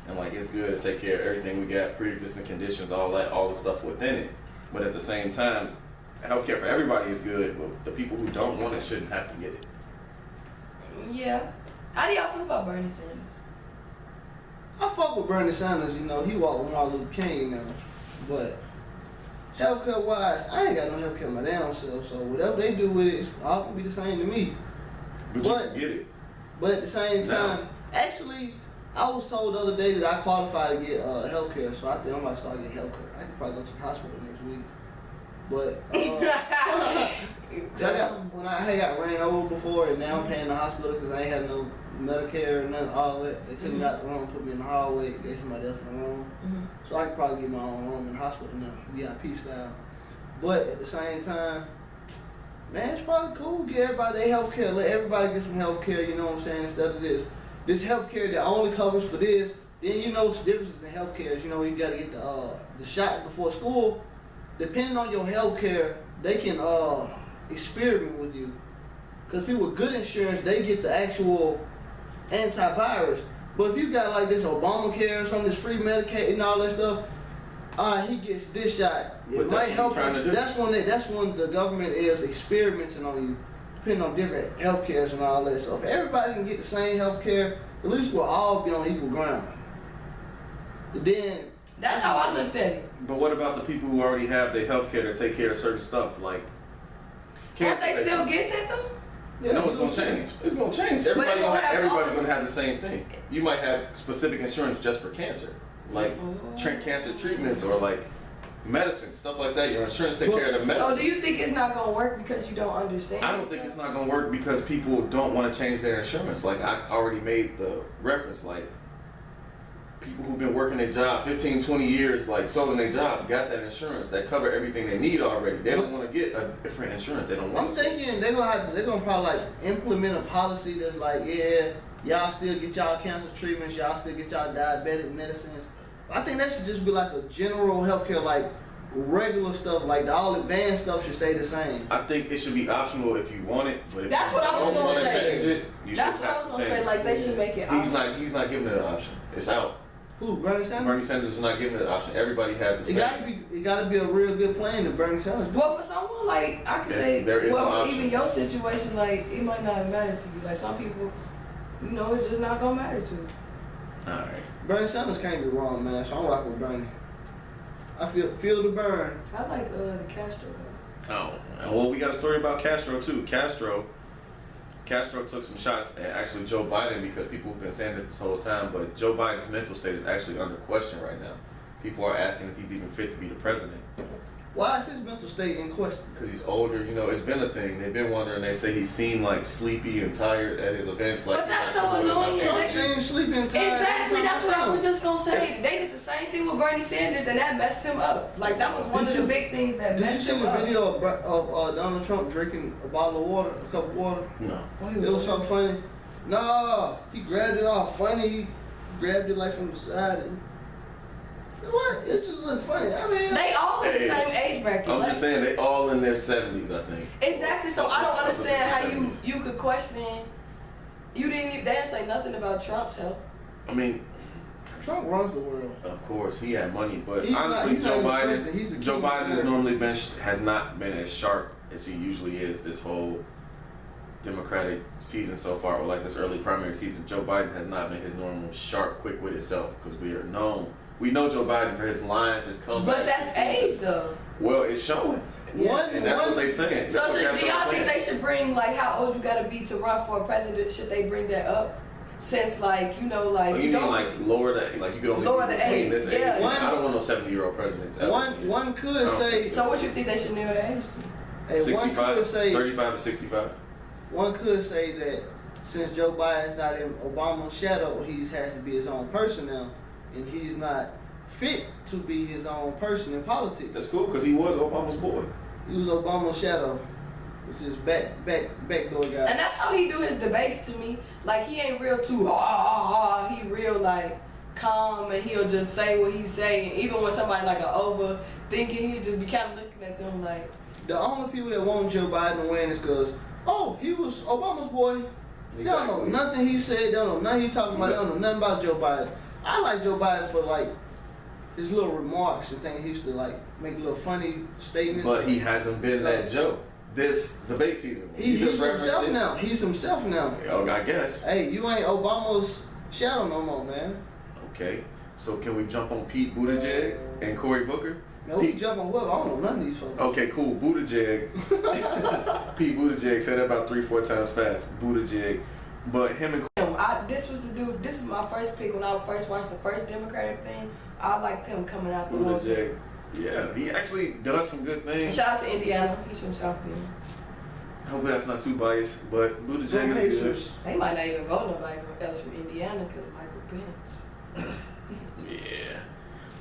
and like it's good to take care of everything we got, pre-existing conditions, all that, all the stuff within it. But at the same time, health care for everybody is good, but the people who don't want it shouldn't have to get it. Yeah. How do y'all feel about Bernie Sanders? I fuck with Bernie Sanders, you know, he walked with Martin Luther King now, but healthcare wise, I ain't got no healthcare my damn self, so whatever they do with it, it's all gonna be the same to me. But you can get it. But at the same time, actually, I was told the other day that I qualify to get healthcare, so I think I might start getting healthcare. I could probably go to the hospital next week. But when I got ran over before, and now I'm paying the hospital because I ain't had no Medicare or nothing, all that. They took me out the room, put me in the hallway, gave somebody else my room. So I could probably get my own room in the hospital now, VIP style. But at the same time, man, it's probably cool to get everybody their health care. Let everybody get some health care, you know what I'm saying, instead of this health care that only covers for this. Then you know some differences in health care. You know, you got to get the shot before school. Depending on your health care, they can experiment with you. Because people with good insurance, they get the actual antivirus. But if you got like this Obamacare or something, this free Medicaid and all that stuff, he gets this shot. It might help him. That's when the government is experimenting on you, depending on different health cares and all that. So if everybody can get the same health care, at least we'll all be on equal ground. But then that's how I looked at it. But what about the people who already have their health care to take care of certain stuff like cancer? Won't they still get that though? Yeah, no, it's gonna change. It's gonna change. Everybody's gonna have the same thing. You might have specific insurance just for cancer, like cancer treatments or like medicine, stuff like that. Your insurance takes care of the medicine. So do you think it's not gonna work because you don't understand? I don't think it's not gonna work because people don't want to change their insurance. Like I already made the reference, like people who've been working their job 15, 20 years, like sold in their job, got that insurance that cover everything they need already. They don't want to get a different insurance. They don't want. I'm thinking they're gonna probably like implement a policy that's like, yeah, y'all still get y'all cancer treatments, y'all still get y'all diabetic medicines. I think that should just be like a general healthcare, like regular stuff, like the all advanced stuff should stay the same. I think it should be optional if you want it, but if that's you what I was don't want to say. change it, you should that's what I was gonna say. Like they should make it optional. He's not giving it an option. It's out. Who, Bernie Sanders? Bernie Sanders is not giving it an option. Everybody has the same. It gotta be a real good plan to Bernie Sanders. Well, for someone like I could say, well, even your situation, like it might not matter to you. Like some people, you know, it's just not gonna matter to you. All right. Bernie Sanders can't be wrong, man. So I'm rocking with Bernie. I feel the burn. I like the Castro guy. Oh, well, we got a story about Castro too. Castro took some shots at actually Joe Biden because people have been saying this whole time, but Joe Biden's mental state is actually under question right now. People are asking if he's even fit to be the president. Why is his mental state in question? Because he's older. You know, it's been a thing. They've been wondering. They say he seemed like sleepy and tired at his events. Like, but that's so annoying. Trump seemed sleepy and tired. Exactly. That's what I was just gonna say. They did the same thing with Bernie Sanders, and that messed him up. Like that was one of the big things that messed him up. Did you see the video of Donald Trump drinking a bottle of water, a cup of water? No. It was something funny. No, he grabbed it all funny. He grabbed it like from the side. And, what? It just looked funny. I mean, they all in the same age bracket. I'm just saying, they all in their 70s, I think. Exactly. So I don't understand how you could question. You didn't say nothing about Trump's health. I mean, Trump runs the world. Of course, he had money, but He's honestly, not Joe Joe Biden has normally has not been as sharp as he usually is this whole Democratic season so far, or like this early primary season. Joe Biden has not been his normal sharp, quick-witted self because we know Joe Biden for his lines, his comebacks. But that's age, though. Well, it's showing. And that's what they saying. So do y'all think they should bring, like, how old you gotta be to run for a president? Should they bring that up? Since, like, you know, like... Oh, you mean, like, lower the... Like, you could only lower the age, this age. yeah. I don't want no 70-year-old presidents. One could say... So what you think they should narrow the age to? Hey, 65, one could say, 35 to 65. One could say that since Joe Biden's not in Obama's shadow, he has to be his own person now, and he's not fit to be his own person in politics. That's cool, because he was Obama's boy. He was Obama's shadow. It's his backdoor guy. And that's how he do his debates to me. Like, he ain't real too he real, like, calm, and he'll just say what he's saying. Even when somebody, like, overthinking, he'll just be kind of looking at them like... The only people that want Joe Biden to win is because, he was Obama's boy. Exactly. They don't know nothing he said. They don't know nothing he talking about. They don't know nothing about Joe Biden. I like Joe Biden for, like, his little remarks and things. He used to, like, make little funny statements. But he hasn't been that Joe this debate season. He's himself now. He's himself now. Oh, I guess. Hey, you ain't Obama's shadow no more, man. Okay. So can we jump on Pete Buttigieg and Cory Booker? Man, we can jump on whoever. I don't know none of these folks. Okay, cool. Buttigieg. Pete Buttigieg said that about 3-4 times fast. Buttigieg. But him and this was the dude. This is my first pick when I first watched the first Democratic thing. I liked him coming out the whole thing. Yeah, he actually does some good things. Shout out to Indiana. He's from South Bend. Hopefully that's not too biased, but Buttigieg is good. They might not even vote nobody else from Indiana because of Michael Pence. Yeah,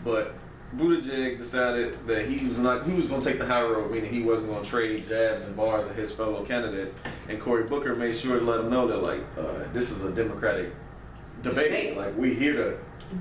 but Buttigieg decided that he was going to take the high road, meaning he wasn't going to trade jabs and bars at his fellow candidates. And Cory Booker made sure to let him know that, like, this is a Democratic debate. Like, we here to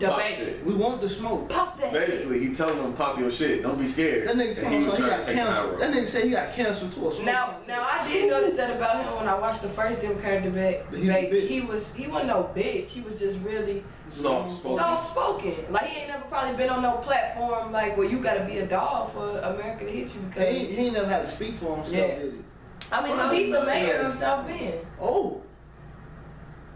pop shit. We want the smoke. Pop that Basically, shit. he telling them pop your shit. Don't be scared. That nigga told he got canceled. That nigga said he got canceled to a smoke. Now I did notice that about him when I watched the first Democratic debate. He wasn't no bitch. He was just really soft-spoken. Like, he ain't never probably been on no platform like where you gotta be a dog for America to hit you because he ain't never had to speak for himself, did he? I mean, no, he's the mayor of South Bend. Oh.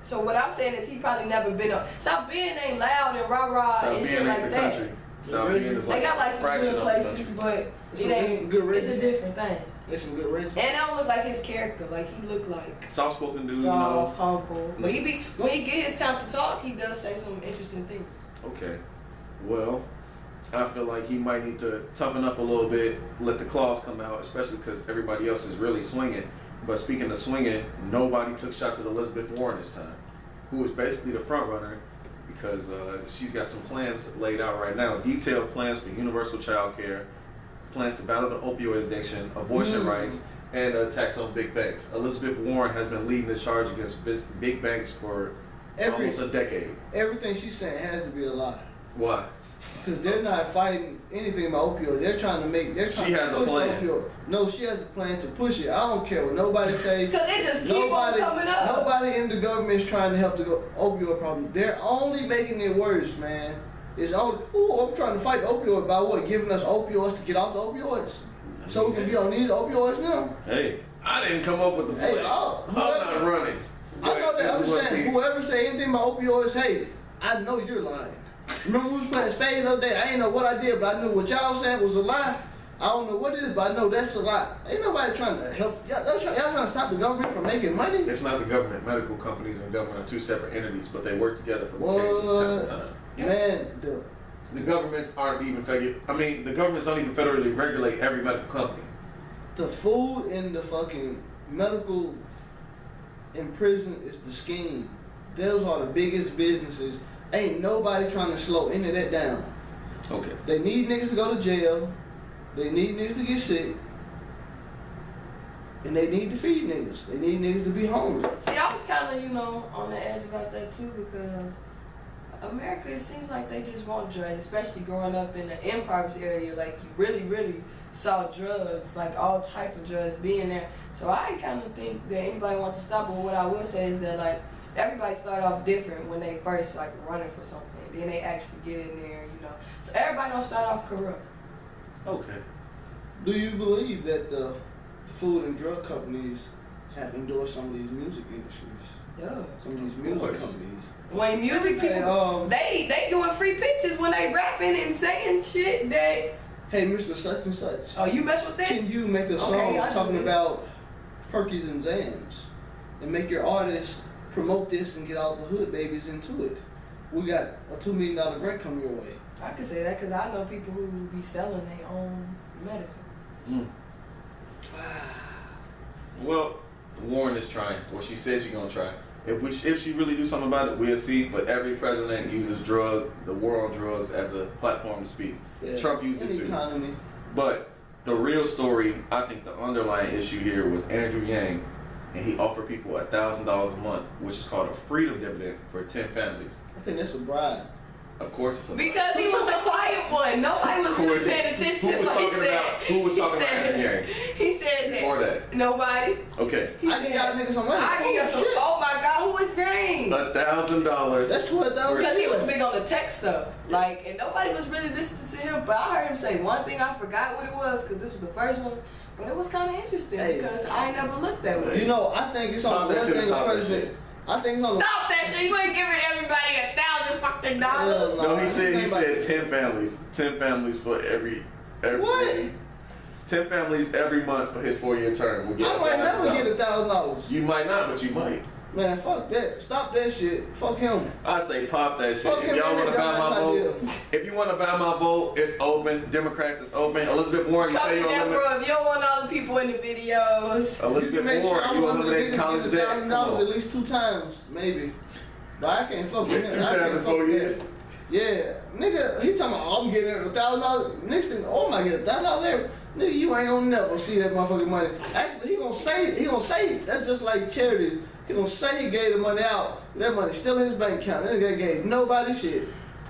So what I'm saying is he probably never been on. South Bend ain't loud and rah-rah and shit like that. Country. South Bend is like they got like some good places, but it ain't. It's a different thing. There's some good races. And I don't look like his character. Like, he look like soft-spoken dude, soft, humble. But when he get his time to talk, he does say some interesting things. Okay. Well, I feel like he might need to toughen up a little bit, let the claws come out, especially because everybody else is really swinging. But speaking of swinging, nobody took shots at Elizabeth Warren this time, who is basically the front runner because she's got some plans laid out right now, detailed plans for universal child care, plans to battle the opioid addiction, abortion rights, and attacks on big banks. Elizabeth Warren has been leading the charge against big banks for almost a decade. Everything she's saying has to be a lie. Why? Because they're not fighting anything about opioids. They're trying to push opioid. No, she has a plan to push it. I don't care what nobody say. Because it just keep on coming up. Nobody in the government is trying to help the opioid problem. They're only making it worse, man. It's only, I'm trying to fight the opioid by what? Giving us opioids to get off the opioids? So we can be on these opioids now? Hey, I didn't come up with the plan. I'm not running. I know that. I'm saying, whoever say anything about opioids, hey, I know you're lying. Remember we was playing spades the other day? I ain't know what I did, but I knew what y'all said was a lie. I don't know what it is, but I know that's a lie. Ain't nobody trying to help. Y'all trying to stop the government from making money? It's not the government. Medical companies and government are two separate entities, but they work together from time to time. Man, the governments aren't even the governments don't even federally regulate every medical company. The food and the fucking medical in prison is the scheme. Those are the biggest businesses. Ain't nobody trying to slow any of that down. Okay. They need niggas to go to jail. They need niggas to get sick. And they need to feed niggas. They need niggas to be hungry. See, I was kind of, on the edge about that too, because America, it seems like they just want drugs, especially growing up in the impoverished area. Like, you really, really saw drugs, like all type of drugs being there. So I kind of think that anybody wants to stop. But what I will say is that, like, everybody start off different when they first, like, running for something. Then they actually get in there, So everybody don't start off corrupt. Okay. Do you believe that the food and drug companies have endorsed some of these music industries? Yeah. Some of these music companies. When music people, they doing free pictures when they rapping and saying shit. Hey, Mr. Such and Such. Oh, you mess with this? Can you make a song talking about Perkies and Zans and make your artist promote this and get all the hood babies into it? We got a $2 million grant coming your way. I can say that because I know people who be selling their own medicine. Mm. Well, Warren is trying. Well, she says she's gonna try. If she really do something about it, we'll see. But every president uses the war on drugs as a platform to speak. Yeah. Trump used it too. Economy. But the real story, I think the underlying issue here was Andrew Yang, and he offered people $1,000 a month, which is called a freedom dividend for 10 families. I think that's a bribe. Of course it's a because he was the quiet one. Nobody was really paying attention to what he said. Who was talking about Andrew Yang? He said that. Before that. Nobody. Okay. I think y'all niggas some money. Oh my God, who is Gang? $1,000. That's $12,000. Because he was big on the tech stuff. Like, and nobody was really listening to him. But I heard him say one thing, I forgot what it was, because this was the first one. But it was kind of interesting because I ain't never looked that way. I think it's on the best thing the president. I think it's on Stop that shit! You ain't giving everybody $1,000 fucking dollars. No, he said 10 families. 10 families for every what? 10 families every month for his 4-year term. I might never get $1,000. You might not, but you might. Man, fuck that. Stop that shit. Fuck him. I say pop that shit. Fuck if him, y'all want to buy my vote, idea. if you want to buy my vote, it's open. Democrats, it's open. Elizabeth Warren, you say you're if you don't want all the people in the videos. Elizabeth Warren, you eliminate college debt. $1,000 at least 2 times, maybe. But I can't fuck with him. 2 times in 4 years. Yeah, nigga, he talking about, I'm getting $1,000. Next thing, I might get $1,000 there. Nigga, you ain't gonna never see that motherfucking money. Actually, he gonna say it. That's just like charities. He gonna say he gave the money out. That money still in his bank account. That nigga gave nobody shit.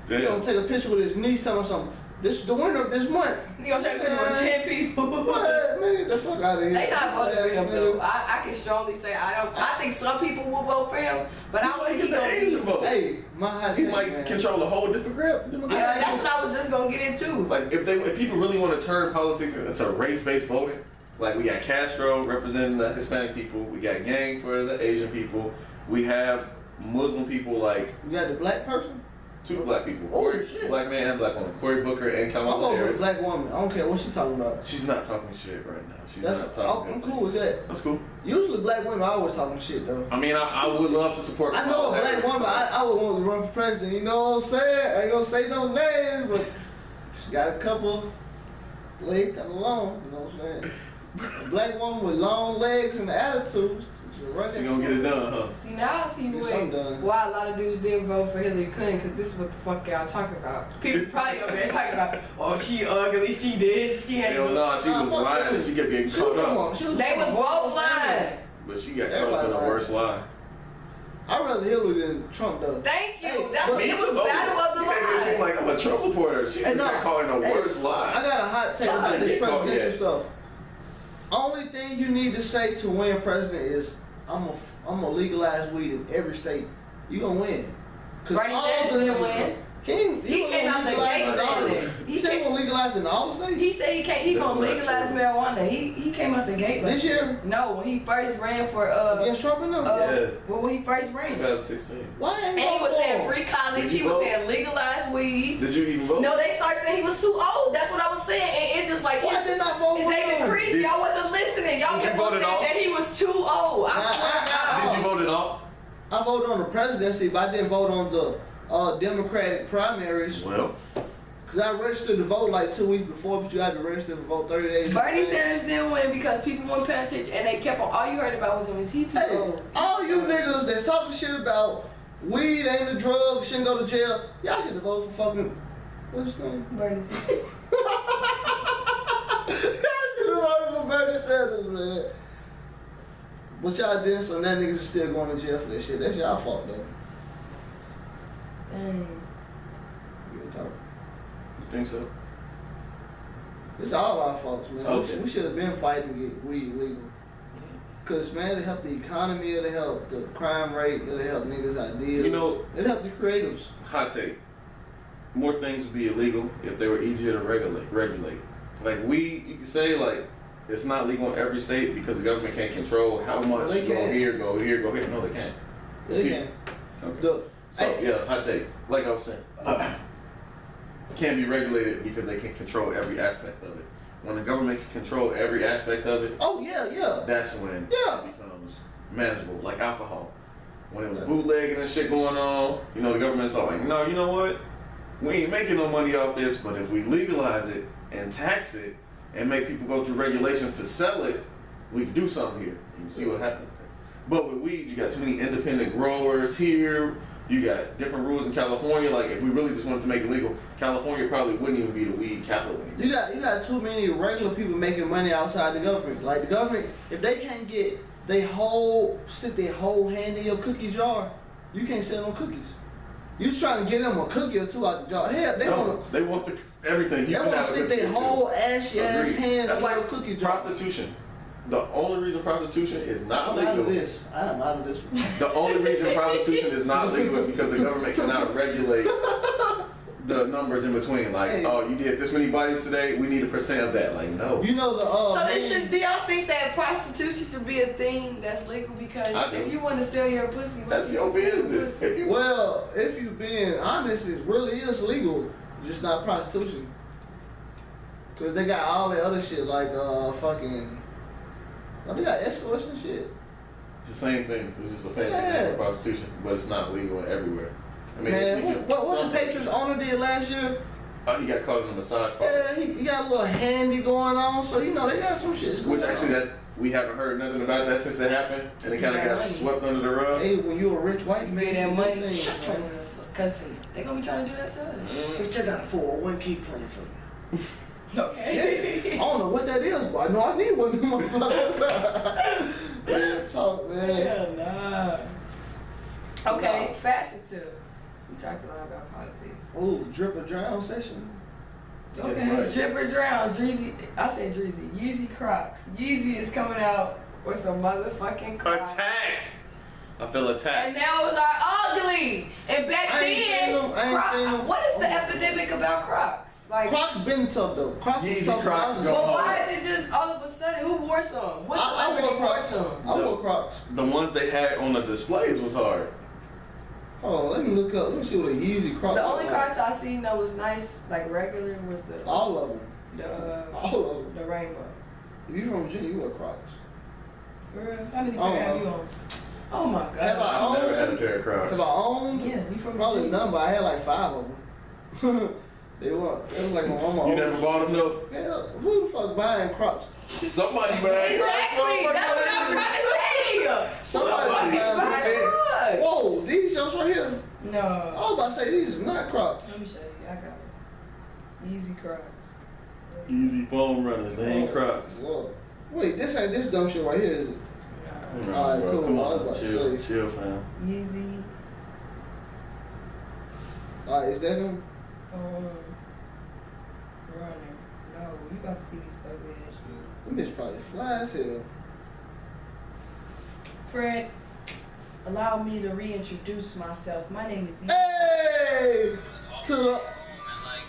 Damn. He gonna take a picture with his niece telling something. This is the winner of this month. He gonna take a picture with 10 people. What? Man, get the fuck out of here. They not voting for him though. I can strongly say I think some people will vote for him, but I don't think he the Asian vote. Hey, my hot He take, might man. control a whole different grip. Yeah, that's what I was just gonna get into. Like if people really want to turn politics into race-based voting, like we got Castro representing the Hispanic people, we got Yang for the Asian people, we have Muslim people like. You got the black person? 2 black people. Oh, shit. Black man and black woman. Cory Booker and I'm Kamala over a Harris. black woman. I don't care what she's talking about. She's not talking shit right now. She's not talking. I'm cool with that. That's cool. Usually black women are always talking shit though. I mean, I would love to support. I know a black woman. I would want to run for president. You know what I'm saying? I ain't gonna say no names, but she got a couple legs kind of long. You know what I'm saying? A black woman with long legs and attitude. She gonna get it done, huh? See, now I see why a lot of dudes didn't vote for Hillary Clinton, because this is what the fuck y'all talking about. People probably over there talking about, oh, she ugly, she did, she ain't. Hell no, she was lying and she kept getting caught up. They was both lying. But she got caught up in the worst lie. I'd rather Hillary than Trump though. Thank you. Hey, it was battle of the line. You made me seem like I'm a Trump supporter. She just got caught in the worst lie. I got a hot take about this presidential stuff. Only thing you need to say to win president is, I'm gonna legalize weed in every state. You gonna win. Bernie Sanders didn't win. He came out the gate. He said he gonna legalize in all the states. He said he gonna legalize marijuana. He came out the gate. This year? No, when he first ran for against Trump and them. Well, when he first ran. 2016. Why ain't and he was saying free college. He was saying legalize weed. Did you even vote? No, they started saying he was too old. That's what I was saying. And it just like why did not vote for him? Decreased. Y'all wasn't listening. Y'all kept on saying that he was too old. I swear to God. Did you vote at all? I voted on the presidency, but I didn't vote on the Democratic primaries. Well, Cause I registered to vote like 2 weeks before, but you had to register to vote 30 days. Bernie Sanders didn't win because people weren't paying attention and they kept on. All you heard about was him. Is he too old? All you niggas that's talking shit about weed ain't a drug, shouldn't go to jail. Y'all should have voted for fucking what's his name? Bernie. Y'all should have voted for Bernie Sanders, man. But y'all didn't, so that niggas is still going to jail for that shit. That's y'all fault though. Dang. You talk. You think so? It's all our faults, man. Okay. We should have been fighting to get weed legal. Cause man, it helped the economy, it'll help the crime rate, it'll help niggas' ideas. You know, it'll help the creatives. Hot take. More things would be illegal if they were easier to regulate. Like weed, you can say like it's not legal in every state because the government can't control how much They go can. here, go here, go here. No, they can't. They can. Okay. Look, So hey, yeah, hot take. Like I was saying, can't be regulated because they can control every aspect of it. When the government can control every aspect of it, oh yeah. that's when Yeah. it becomes manageable. Like alcohol. When it was bootlegging and shit going on, you know, the government's all like, no, you know what? We ain't making no money off this, but if we legalize it and tax it and make people go through regulations to sell it, we can do something here. And you see what happened. But with weed, you got too many independent growers here. You got different rules in California. Like if we really just wanted to make it legal, California probably wouldn't even be the weed capital anymore. you got too many regular people making money outside the government. Like the government, if they can't get stick their whole hand in your cookie jar, you can't sell no cookies. You trying to get them a cookie or two out the jar. Hell, they want everything. They want to stick their whole ashy ass hands That's in like your cookie jar. prostitution. The only reason prostitution is not I'm legal. out of this. I am out of this one. The only reason prostitution is not legal is because the government cannot regulate the numbers in between. Like, Hey. oh, you did this many bodies today, we need a percent of that. Like, no. You know the So they should. Do y'all think that prostitution should be a thing that's legal? Because I do. if you want to sell your pussy, That's your business. If you well, if you being honest, it really is legal, just not prostitution. Cause they got all the other shit like fucking. Oh, they got escorts and shit. it's the same thing. It's just a fancy name Yeah. for prostitution, but it's not legal everywhere. I mean, Man, you can- what some- the Patriots owner did last year? Oh, he got caught in a massage parlor. Yeah, he got a little handy going on, so you know they got some shit. Which actually that we haven't heard nothing about that since it happened, and it kind of got money. swept under the rug. Hey, when you a rich white man, get that you money, do things, man. because they gonna be trying to do that to us. Bitch, I got a 401k plan for you. Okay. Shit, I don't know what that is, but I know I need one of them motherfuckers. Man, talk, man. Hell nah. Okay, fashion tip. We talked a lot about politics. Ooh, drip or drown session. Okay, Right. drip or drown, Dreezy. I said Dreezy. Yeezy Crocs. Yeezy is coming out with some motherfucking Crocs. Attacked. I feel attacked. And those are ugly. And back I ain't seen then, them. I ain't seen them. what is the epidemic about Crocs? Like, Crocs been tough though. Crocs was Yeezy tough. Crocs when I was go young. but why is it just all of a sudden? Who wore some? What I celebrity wore wore Crocs. some? I wore Crocs. The ones they had on the displays was hard. Hold on, let me look up. Let me see what a Yeezy Crocs. The only look like. Crocs I seen that was nice, like regular, was the All of them. All of them. the rainbow. If you from Virginia, you wear Crocs. For real? How many Oh, pair have you on? Oh my god. Have I I've never owned? had a pair of Crocs. Have I owned? Yeah, you from Probably Virginia? none, but I had like 5 of them. They was like my mama. You never bought them though? Hell, who the fuck buying Crocs? Somebody buying Exactly. Crocs. That's what I'm trying to say. Somebody Somebody's buying buying Crocs. Whoa, these jumps right here. I No. was about to say these is not Crocs. Let me show you. I got it. Easy Crocs. Easy foam runners, they ain't Crocs. Whoa. Wait, this ain't this dumb shit right here, is it? No. Alright, Bro, cool. come I was on, about to chill, say. chill, fam. Yeezy. Alright, is that them? Runner. No, you about to see these ugly ass shoes. Them bitch probably fly as hell. Fred, allow me to reintroduce myself. My name is Z. Hey! To the In like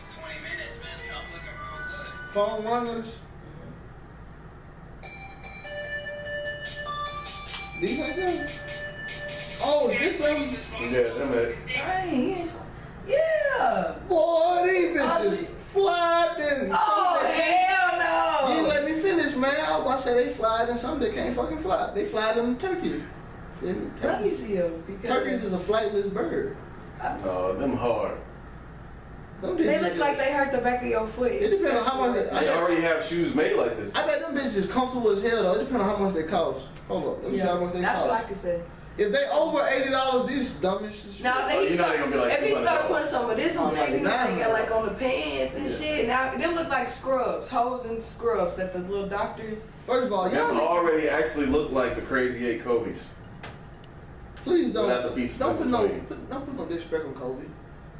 20 minutes, man. I'm looking real good. phone runners. These ain't them? Oh, is this them? Yeah, them it. Dang, he ain't. Yeah. Boy, these bitches fly then. Oh, hell You didn't no. let me finish, man. I was about to say they fly and some they can't fucking fly. They fly in Turkey. Feel me? Let me see him. Because Turkeys is a flightless bird. Oh, them hard. They look like they hurt the back of your foot. It depends on how much They already have shoes made like this. I bet them bitches is comfortable as hell though. It depends on how much they cost. Hold up, let me see how much they That's cost. what I can say. If they over $80, these dummies shit. Now you know they gonna be like if he start $200. putting some of this on there, you know they got like on the pants and Yeah. shit. Now them look like scrubs, hose and scrubs that the little doctors. First of all, Them y'all already actually look like the Crazy 8 Kobe's. please don't Without the pieces don't in put no between. don't put no disrespect on Kobe.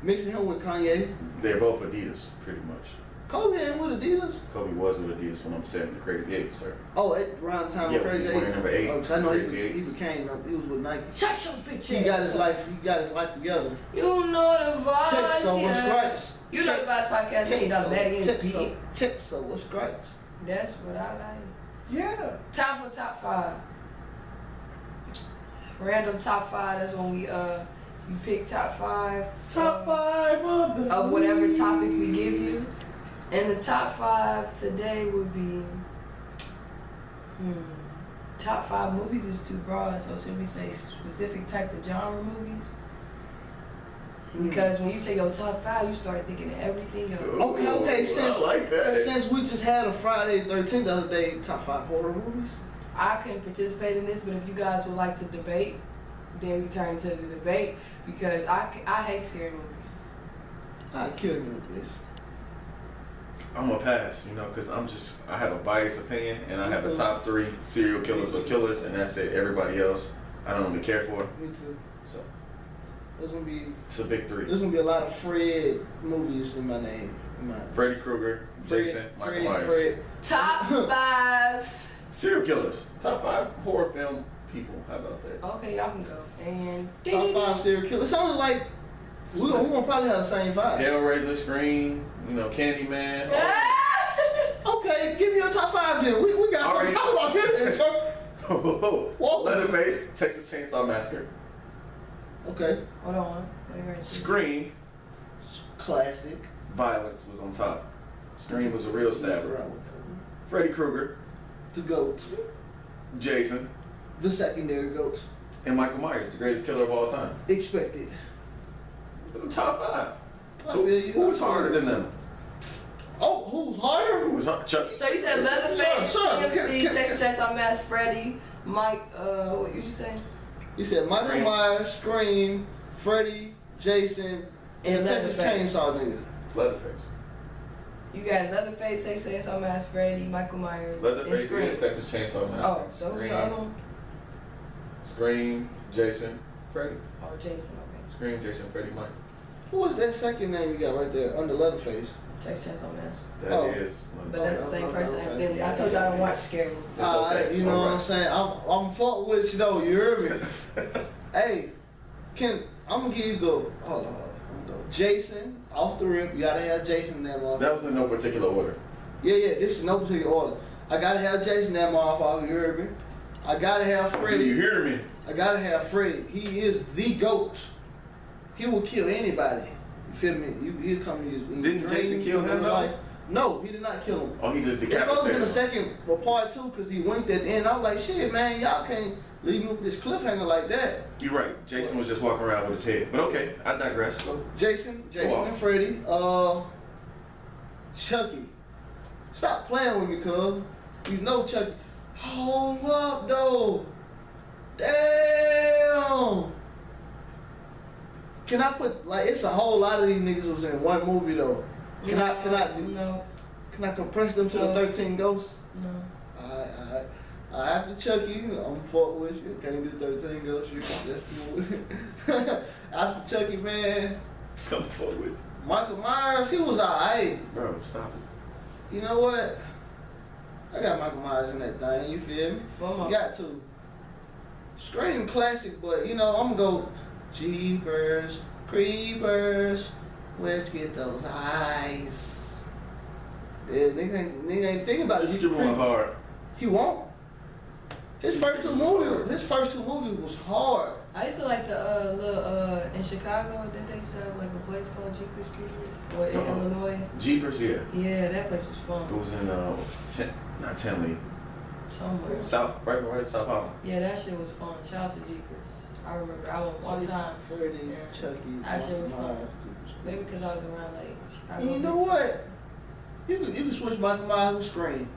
Mixing him with Kanye. They're both Adidas, pretty much. Kobe ain't with Adidas. Kobe was with Adidas when I'm saying the Crazy 8, sir. Oh, at around the time Yeah, of Crazy he's wearing number 8, Oh, 'cause I know Crazy 8. he became he was with Nike. Shut your bitch He ass got his up. life. He got his life together. You know the vibes. Check so what's stripes. You know the vibes podcast. Check Ain't so Maddy check and so Pete. check so what's stripes. That's what I like. Yeah. Time for top 5. Random top 5. That's when we you pick top 5. Top 5 of whatever topic we give you. And the top 5 today would be top 5 movies is too broad, so should we say specific type of genre movies? Because when you say your top 5, you start thinking of everything else. Okay, since I like that. since we just had a Friday 13th the other day, top 5 horror movies. I couldn't participate in this, but if you guys would like to debate, then we can turn into the debate because I hate scary movies. I'd kill you with this. I'm gonna pass, you know, because I have a biased opinion, and I have the top 3 serial killers or killers, and that's it. Everybody else, I don't really care for. Me too. So There's gonna be it's a big 3. there's gonna be a lot of Fred movies in my name. Freddy Krueger, Jason, Michael Myers. Fred. Top 5. Serial killers. Top 5 horror film people. How about that? Okay, y'all can go. And Top 5 serial killers. It sounds like we gonna probably have the same 5. Hellraiser, Scream, you know, Candyman. Okay, give me your top 5 then. We got something to talk about here then, sir. Whoa. Leatherface, Texas Chainsaw Massacre. Okay. Hold on. Wait. Scream, Classic. violence was on top. Scream was a real stabber. Freddy Krueger, The GOAT. Jason, The secondary GOAT. and Michael Myers, the greatest killer of all time. Expected. It's a top 5. I feel you. Who was harder than them? Oh, who's harder? Who was Chucky? So you said Leatherface, Sir, TMC, Texas Chainsaw Massacre, Freddy, Mike, what did you say? You said Michael Scream. Myers, Scream, Freddy, Jason, and the Texas Leatherface. Chainsaw nigga. Leatherface. You got Leatherface, Texas Chainsaw Massacre, Freddy, Michael Myers, and Leatherface Scream. is Texas Chainsaw Massacre. Oh, so who's the other one? Scream, Jason, Freddy. Oh, Jason, okay. Scream, Jason, Freddy, Mike. Who was that second name you got right there under Leatherface? Texas Chainsaw Massacre. That is. But that's the same Okay, person. okay. And then I told you I don't watch scary movies. It's okay. You know what I'm Alright. saying? I'm fuck with you though, you heard me? Hey, I'm gonna give you the, hold on. Jason, off the rip, you gotta have Jason in that motherfucker. That was in no particular order. Yeah, this is no particular order. I gotta have Jason in that motherfucker, you heard me? I gotta have Do you Freddy. hear me? I gotta have Freddy. He is the GOAT. He will kill anybody. You feel me? He'll come to you. in Didn't your Jason dreams, kill in him, your though? life. No, he did not kill him. Oh, he just It's supposed to be in decapitated the him. second part 2 because he winked at the end. I was like, shit, man, y'all can't leave me with this cliffhanger like that. You're right. Jason was just walking around with his head. But okay, I digress. Jason Wow. and Freddy. Chucky. Stop playing with me, cuz. You know Chucky. Hold up, though. Damn. Can I put, like, it's a whole lot of these niggas was in one movie, though. Can No. I compress them to the 13 Ghosts? No. Alright. After Chucky, I'm fuck with you. Can't do 13 Ghosts. You can just do it. After Chucky, man, Come forward. Michael Myers, he was alright. Bro, stop it. You know what? I got Michael Myers in that thing. You feel me? One more. You got to. Scream classic, but you know I'm gonna go Jeepers Creepers. Where'd you get those eyes? Yeah, nigga ain't thinking about Just Jeepers give him one Creepers. hard. He won't. His first two movies was hard. I used to like the little in Chicago. Didn't they used to have like a place called Jeepers Creepers? Or in Illinois? Jeepers, yeah. Yeah, that place was fun. It was in not Tenley. Somewhere. South, right South Holland. Yeah, that shit was fun. Shout out to Jeepers. I remember I went one time. Freddie, Chucky, I should have fun. Maybe because I was around like Chicago. You know what? You can switch Michael Myers with Scream.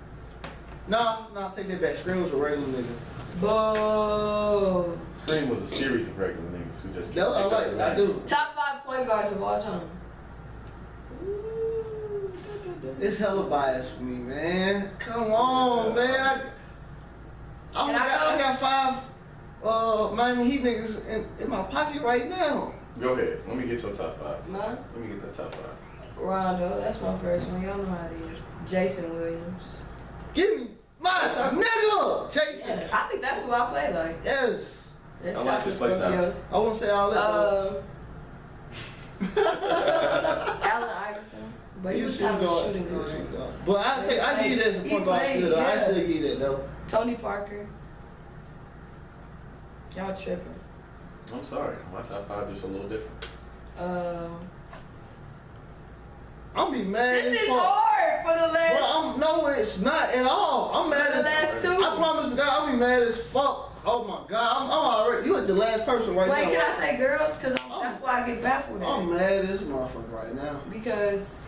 Nah, take that back. Scream was a regular nigga. Boo. Scream was a series of regular niggas who just. No, I like it. I do. Top 5 point guards of all time. It's hella biased for me, man. Come on, man. I got 5 Miami Heat niggas in my pocket right now. Go ahead. Let me get your top 5. Mine? Let me get that top 5. Rondo, that's my first one. Y'all know how it is. Jason Williams. Give me my nigga, Jason. Yeah, I think that's who I play like. Yes. That's I like this play style. I won't say all that. Allen Iverson. But he was kind of a shooting guard. But I give you that as a point guard still, though. I still give you that, though. Tony Parker. Y'all tripping. I'm sorry. My top 5 just a little different. I'm be mad this as is fuck. hard for the last. Well, no, it's not at all. I'm mad for the last 2. I promise to God, I'll be mad as fuck. Oh my God, I'm already. You at the last person right now. Wait, can I say girls? Because that's why I get baffled at. I'm mad as motherfucker right now. Because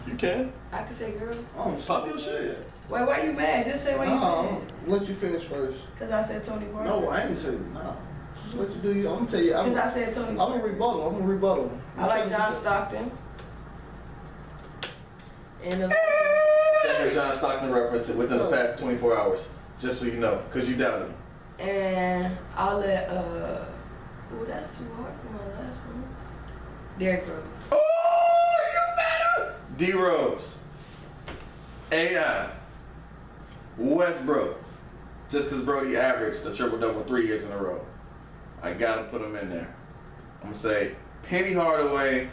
You can. I can say girls. Pop your shit. Wait, why you mad? Just say why you mad. Let you finish first. Because I said Tony Parker. No, I ain't say nah. Just let you do you. I'm gonna tell you. Because I said Tony I'm Parker. gonna rebuttal. I like John Stockton. And Second John Stockton reference it within the past 24 hours. Just so you know, because you doubted him. And I'll let that's too hard for my last one. Derrick Rose. Oh, you better! D-Rose. AI. Westbrook. Just because Brody averaged a triple-double 3 years in a row. I gotta put him in there. I'm gonna say Penny Hardaway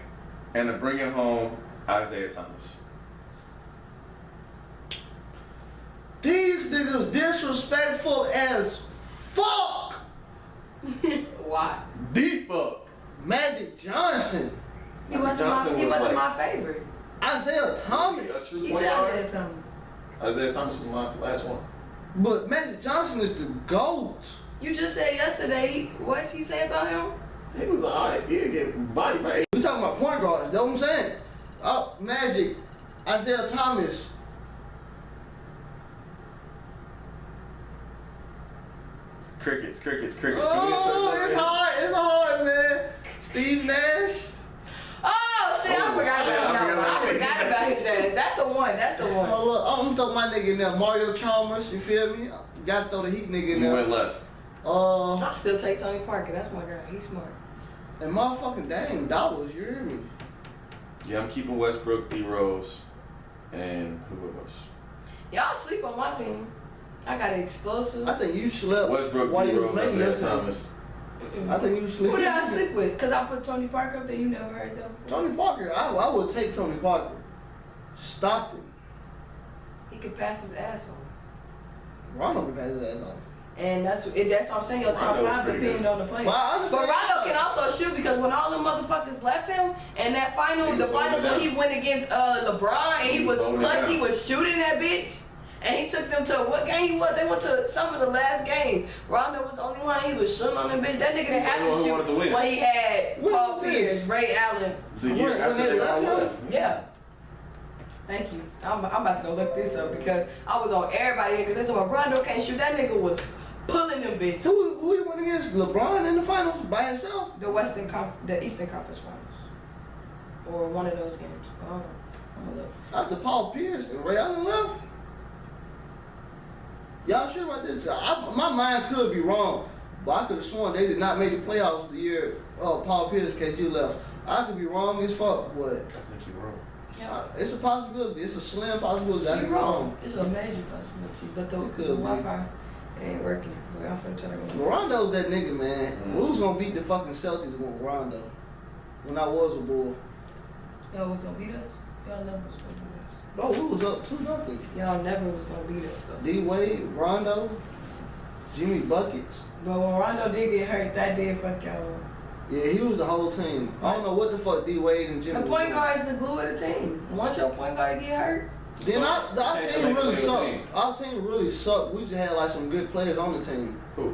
and to bring it home, Isaiah Thomas. These niggas disrespectful as fuck. Why? D-Fuck. Magic Johnson. He wasn't my favorite. Isaiah Thomas. He said Isaiah Thomas. Isaiah Thomas was my last one. But Magic Johnson is the GOAT. You just said yesterday, what did he say about him? He was alright. He'd get body by We talking about point guards, that's what I'm saying. Magic, Isaiah Thomas. Crickets. Oh, it's hard, man. Steve Nash. Oh shit, I forgot about his ass. That's the one. Oh look, I'm throwing my nigga in there. Mario Chalmers, you feel me? Gotta throw the Heat nigga in You there. went left. I'll still take Tony Parker. That's my guy. He's smart. And motherfucking dang dollars, you hear me? Yeah, I'm keeping Westbrook, D-Rose, and who else? Y'all sleep on my team. I got an explosive. I think you slept Westbrook, while you was D-Rose, making your Isaiah team. Thomas. I think you sleep. Who did I sleep with? Because I put Tony Parker up there. You never heard them. Tony Parker. I would take Tony Parker. Stockton. He could pass his ass on. Rondo could pass his ass off. And that's what I'm saying. Your top Rondo's 5 pretty depending good. on the player. Well, I But understand. Rondo can also shoot because when all them motherfuckers left him and that finals when he went against LeBron and he was clutch, he was shooting that bitch. And he took them to what game he was? They went to some of the last games. Rondo was the only one. He was shooting on that bitch. That nigga didn't have to shoot when he had Paul Pierce, Ray Allen. The year after they all left. Yeah. Thank you. I'm about to go look this up because I was on everybody because they told me Rondo can't shoot. That nigga was pulling them bitches. Who he went against? LeBron in the finals by himself? The Eastern Conference Finals, or one of those games. I don't know. I'm gonna look. After Paul Pierce and Ray Allen left? Y'all sure about this? My mind could be wrong, but I could have sworn they did not make the playoffs the year Paul Pierce KG left. I could be wrong as fuck, but I think you're wrong. Yeah. it's a possibility. It's a slim possibility. I could You're be wrong. It's a major possibility, but the Wi-Fi ain't working. But I'm finna try to go. Rondo's that nigga, man. Who's gonna beat the fucking Celtics with Rondo? When I was a Bull. Y'all was gonna beat us? Y'all never was gonna beat us. Bro, we was up 2-0. Y'all never was gonna beat us though. D-Wade, Rondo, Jimmy Buckets. But when Rondo did get hurt, that did fuck y'all up. Yeah, he was the whole team. I don't know what the fuck D-Wade and Jimmy The was point doing. guard is the glue of the team. Once your point guard get hurt, Then So, our change team the really team. sucked. Our team really sucked. We just had like some good players on the team. Who?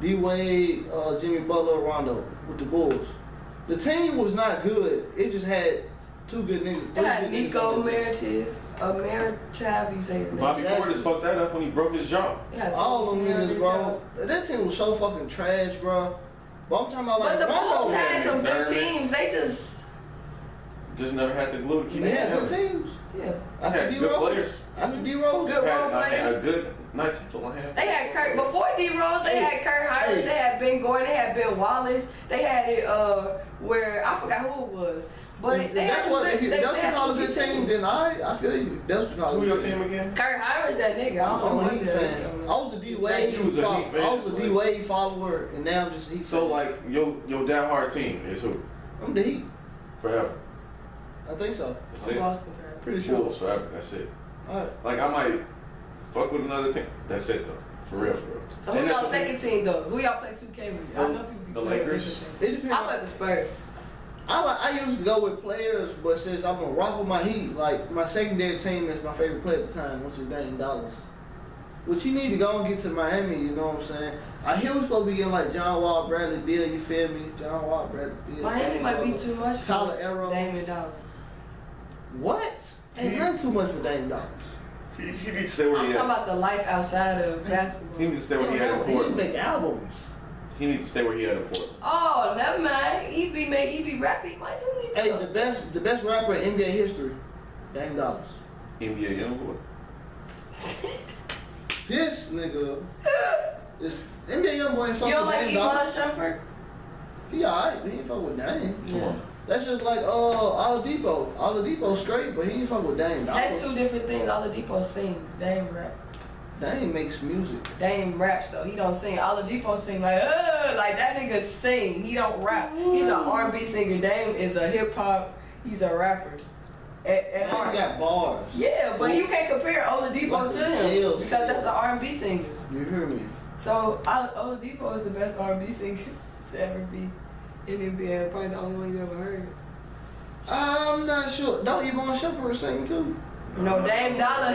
D-Wade, Jimmy Butler, Rondo with the Bulls. The team was not good. It just had two good niggas. They had Nico Meritiv, you say his name. Bobby Portis fucked that up when he broke his jaw. All them niggas, bro. That team was so fucking trash, bro. But I'm talking about like But the Rondo. Bulls had some good teams. They just never had the glue to keep They it had together. good teams. yeah. After Good D-Rose. players. After D-Rose. Good role Had a players. good, nice full hand. They had Kurt before D-Rose. They had Kurt Hines. They had Ben Gordon. They had Ben Wallace. They had it where I forgot who it was. But If they had that's some what good- if you they that's what you had call a some good team, teams. then I feel you. That's what you call a Who good your team. team again? Kurt Hines, that nigga. I don't know I'm a what Heat the fan. hell. I was a D-Wade He was a Heat fan, I was a but- D-Wade follower, and now I'm just a Heat So fan. like your down hard team is who? I'm the Heat. Forever. I think so. That's I'm it. Boston fan. Pretty sure. Bulls forever. That's it. Alright. Like I might fuck with another team. That's it though. For real, for real. So who And y'all that's second team though? Who y'all play 2K with? I know people be The playing Lakers. with this It depends. team. I play the Spurs. I used to go with players, but since I'm gonna rock with my Heat, like my secondary team is my favorite player at the time, which is Dame Dollars. Which he need to go and get to Miami, you know what I'm saying? I hear we're supposed to be getting like John Wall, Bradley Beal, you feel me? John Wall, Bradley Beal. Miami might be too much Tyler for Arrow. Damian Dollar. What? Ain't nothing too much for Dame Dollars. He needs to stay where I'm he talking at. about the life outside of basketball. He needs to stay where he at in He Portland. make albums. He needs to stay where he at in Portland. Oh, never mind. He be rapping. He might do need Hey, stuff. the best rapper in NBA history, Dame Dollars. NBA Youngboy. This nigga is NBA YoungBoy ain't fucking You don't with like Dame Iman Dollars. Shumpert? He alright, but he ain't fucking with Dame. Come on. That's just like Oladipo. Oladipo's straight, but he ain't fucking with Dame Dollars. That's two different things. Oladipo sings. Dame rap. Dame makes music. Dame raps though. He don't sing. Oladipo sing like that nigga sing. He don't rap. He's an R&B singer. Dame is a hip hop. He's a rapper. At Dame heart. got bars. Yeah, but you can't compare Oladipo Like to the him jails. because that's an R&B singer. You hear me? So Oladipo is the best R&B singer to ever be in NBA. Probably the only one you ever heard. I'm not sure. Don't Iman Shumpert sing too? No, Dame Dollar.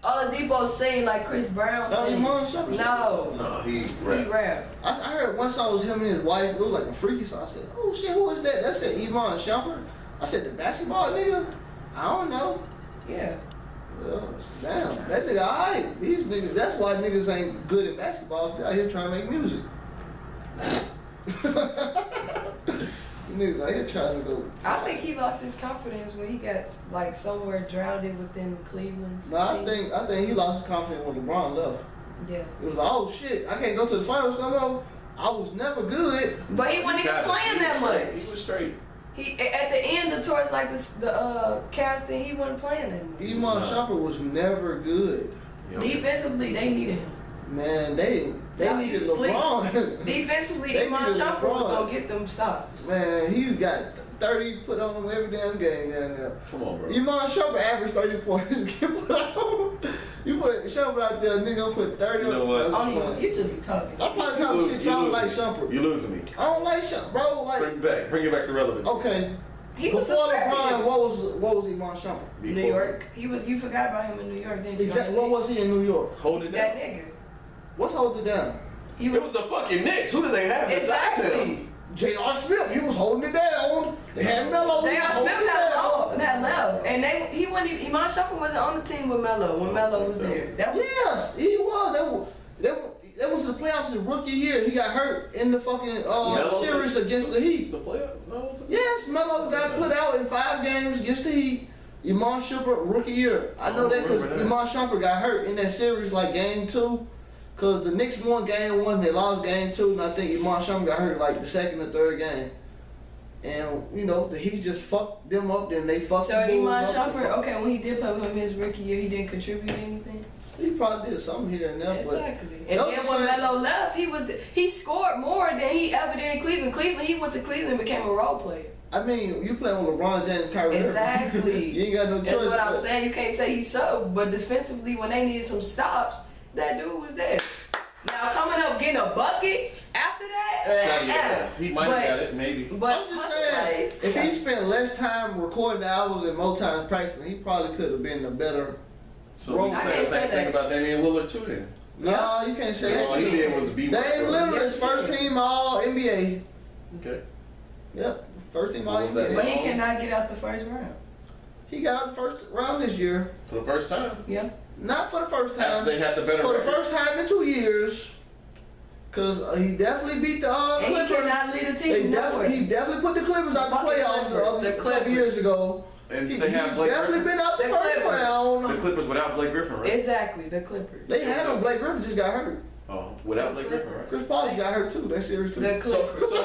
Oladipo sing like Chris Brown Don't sing. Iman Shumpert sing? No, No, he he rap. rap. I heard one song was him and his wife. It was like a freaky song. I said, oh shit, who is that? That's that Iman Shumpert. I said, the basketball nigga? I don't know. Yeah. Well, damn, that nigga alright. These niggas, that's why niggas ain't good at basketball. They out here trying to make music. Niggas out here trying to go. I think he lost his confidence when he got like somewhere drowned within Cleveland's No, team. I think he lost his confidence when LeBron left. Yeah. It was like, oh shit, I can't go to the finals no more. I was never good. But he wasn't even playing that much. He was straight. He at the end towards like the casting, he wasn't playing that much. Iman Shumpert was never good. Defensively, they needed him. Man, they Y'all needed you sleep. LeBron. Defensively, They Iman needed Shumpert was LeBron. gonna get them stops. Man, he got 30 put on him every damn game down there. Come on, bro. Iman Shumpert averaged 30 points. Get put on. You put Shumpert out there, nigga put 30 You know what? I don't even, you just be talking. I'm probably talking shit, y'all don't like Shumpert. You losing me. I don't like Shumpert, bro. Like, Bring it back to relevance. okay. He was Before suspended. LeBron, what was Iman Shumpert? New York. You forgot about him in New York, didn't you? Exactly. What was he in New York? Hold it That down. nigga. What's holding it down? He It was was the fucking Knicks. Who did they have? besides him? exactly. J.R. Smith, he was holding it down. They had Melo. he was J.R. holding Smith it had down. left, and he wasn't even. Iman Shumpert wasn't on the team with Melo when Melo was there. That was Yes, he was. That was the playoffs his rookie year. He got hurt in the fucking Melo series against the Heat. The player? No. Yes, Melo got put out in 5 games against the Heat. Iman Shumpert rookie year. I know I that because remember that. Iman Shumpert got hurt in that series like game 2. Because the Knicks won game 1, they lost game 2, and I think Iman Shumpert got hurt like the 2nd or 3rd game. And, you know, the Heat just fucked them up, then they fucked so the Bulls Iman up. Shumpert. Okay, when he did play with him his rookie year, he didn't contribute anything. He probably did something here and there, Exactly. but... And Those then are when saying- Melo left, he scored more than he ever did in Cleveland. He went to Cleveland and became a role player. I mean, you playing with LeBron James and Kyrie Irving. Exactly. You ain't got no choice. That's what I'm but- saying. You can't say he's so, but defensively, when they needed some stops, that dude was there. Now coming up getting a bucket after that, Shot your ass. He might have got it, maybe. But I'm just saying, if he spent less time recording albums and more time practicing, he probably could have been a better So we Bro, can I say the can't same say thing that. about Damian Lillard too then. No, you can't say that. All he did was be. Dame Lillard's first team All NBA. Okay. Yep, first team All What was that NBA. But he cannot get out the first round. He got out the first round this year. For the first time. Yeah. Not for the first time. They had the better. For the record. first time in 2 years. Cause he definitely beat the And Clippers. he cannot lead a team. He definitely put the Clippers out the Fucking playoffs Clippers. a couple years ago. And He's they have Blake definitely Griffin. been out the The first Clippers. round. The Clippers without Blake Griffin, right? Exactly, the Clippers. They had him. Blake Griffin just got hurt. Oh, without Blake Griffin, right? Chris Paul got hurt too. That series too. The Clippers. So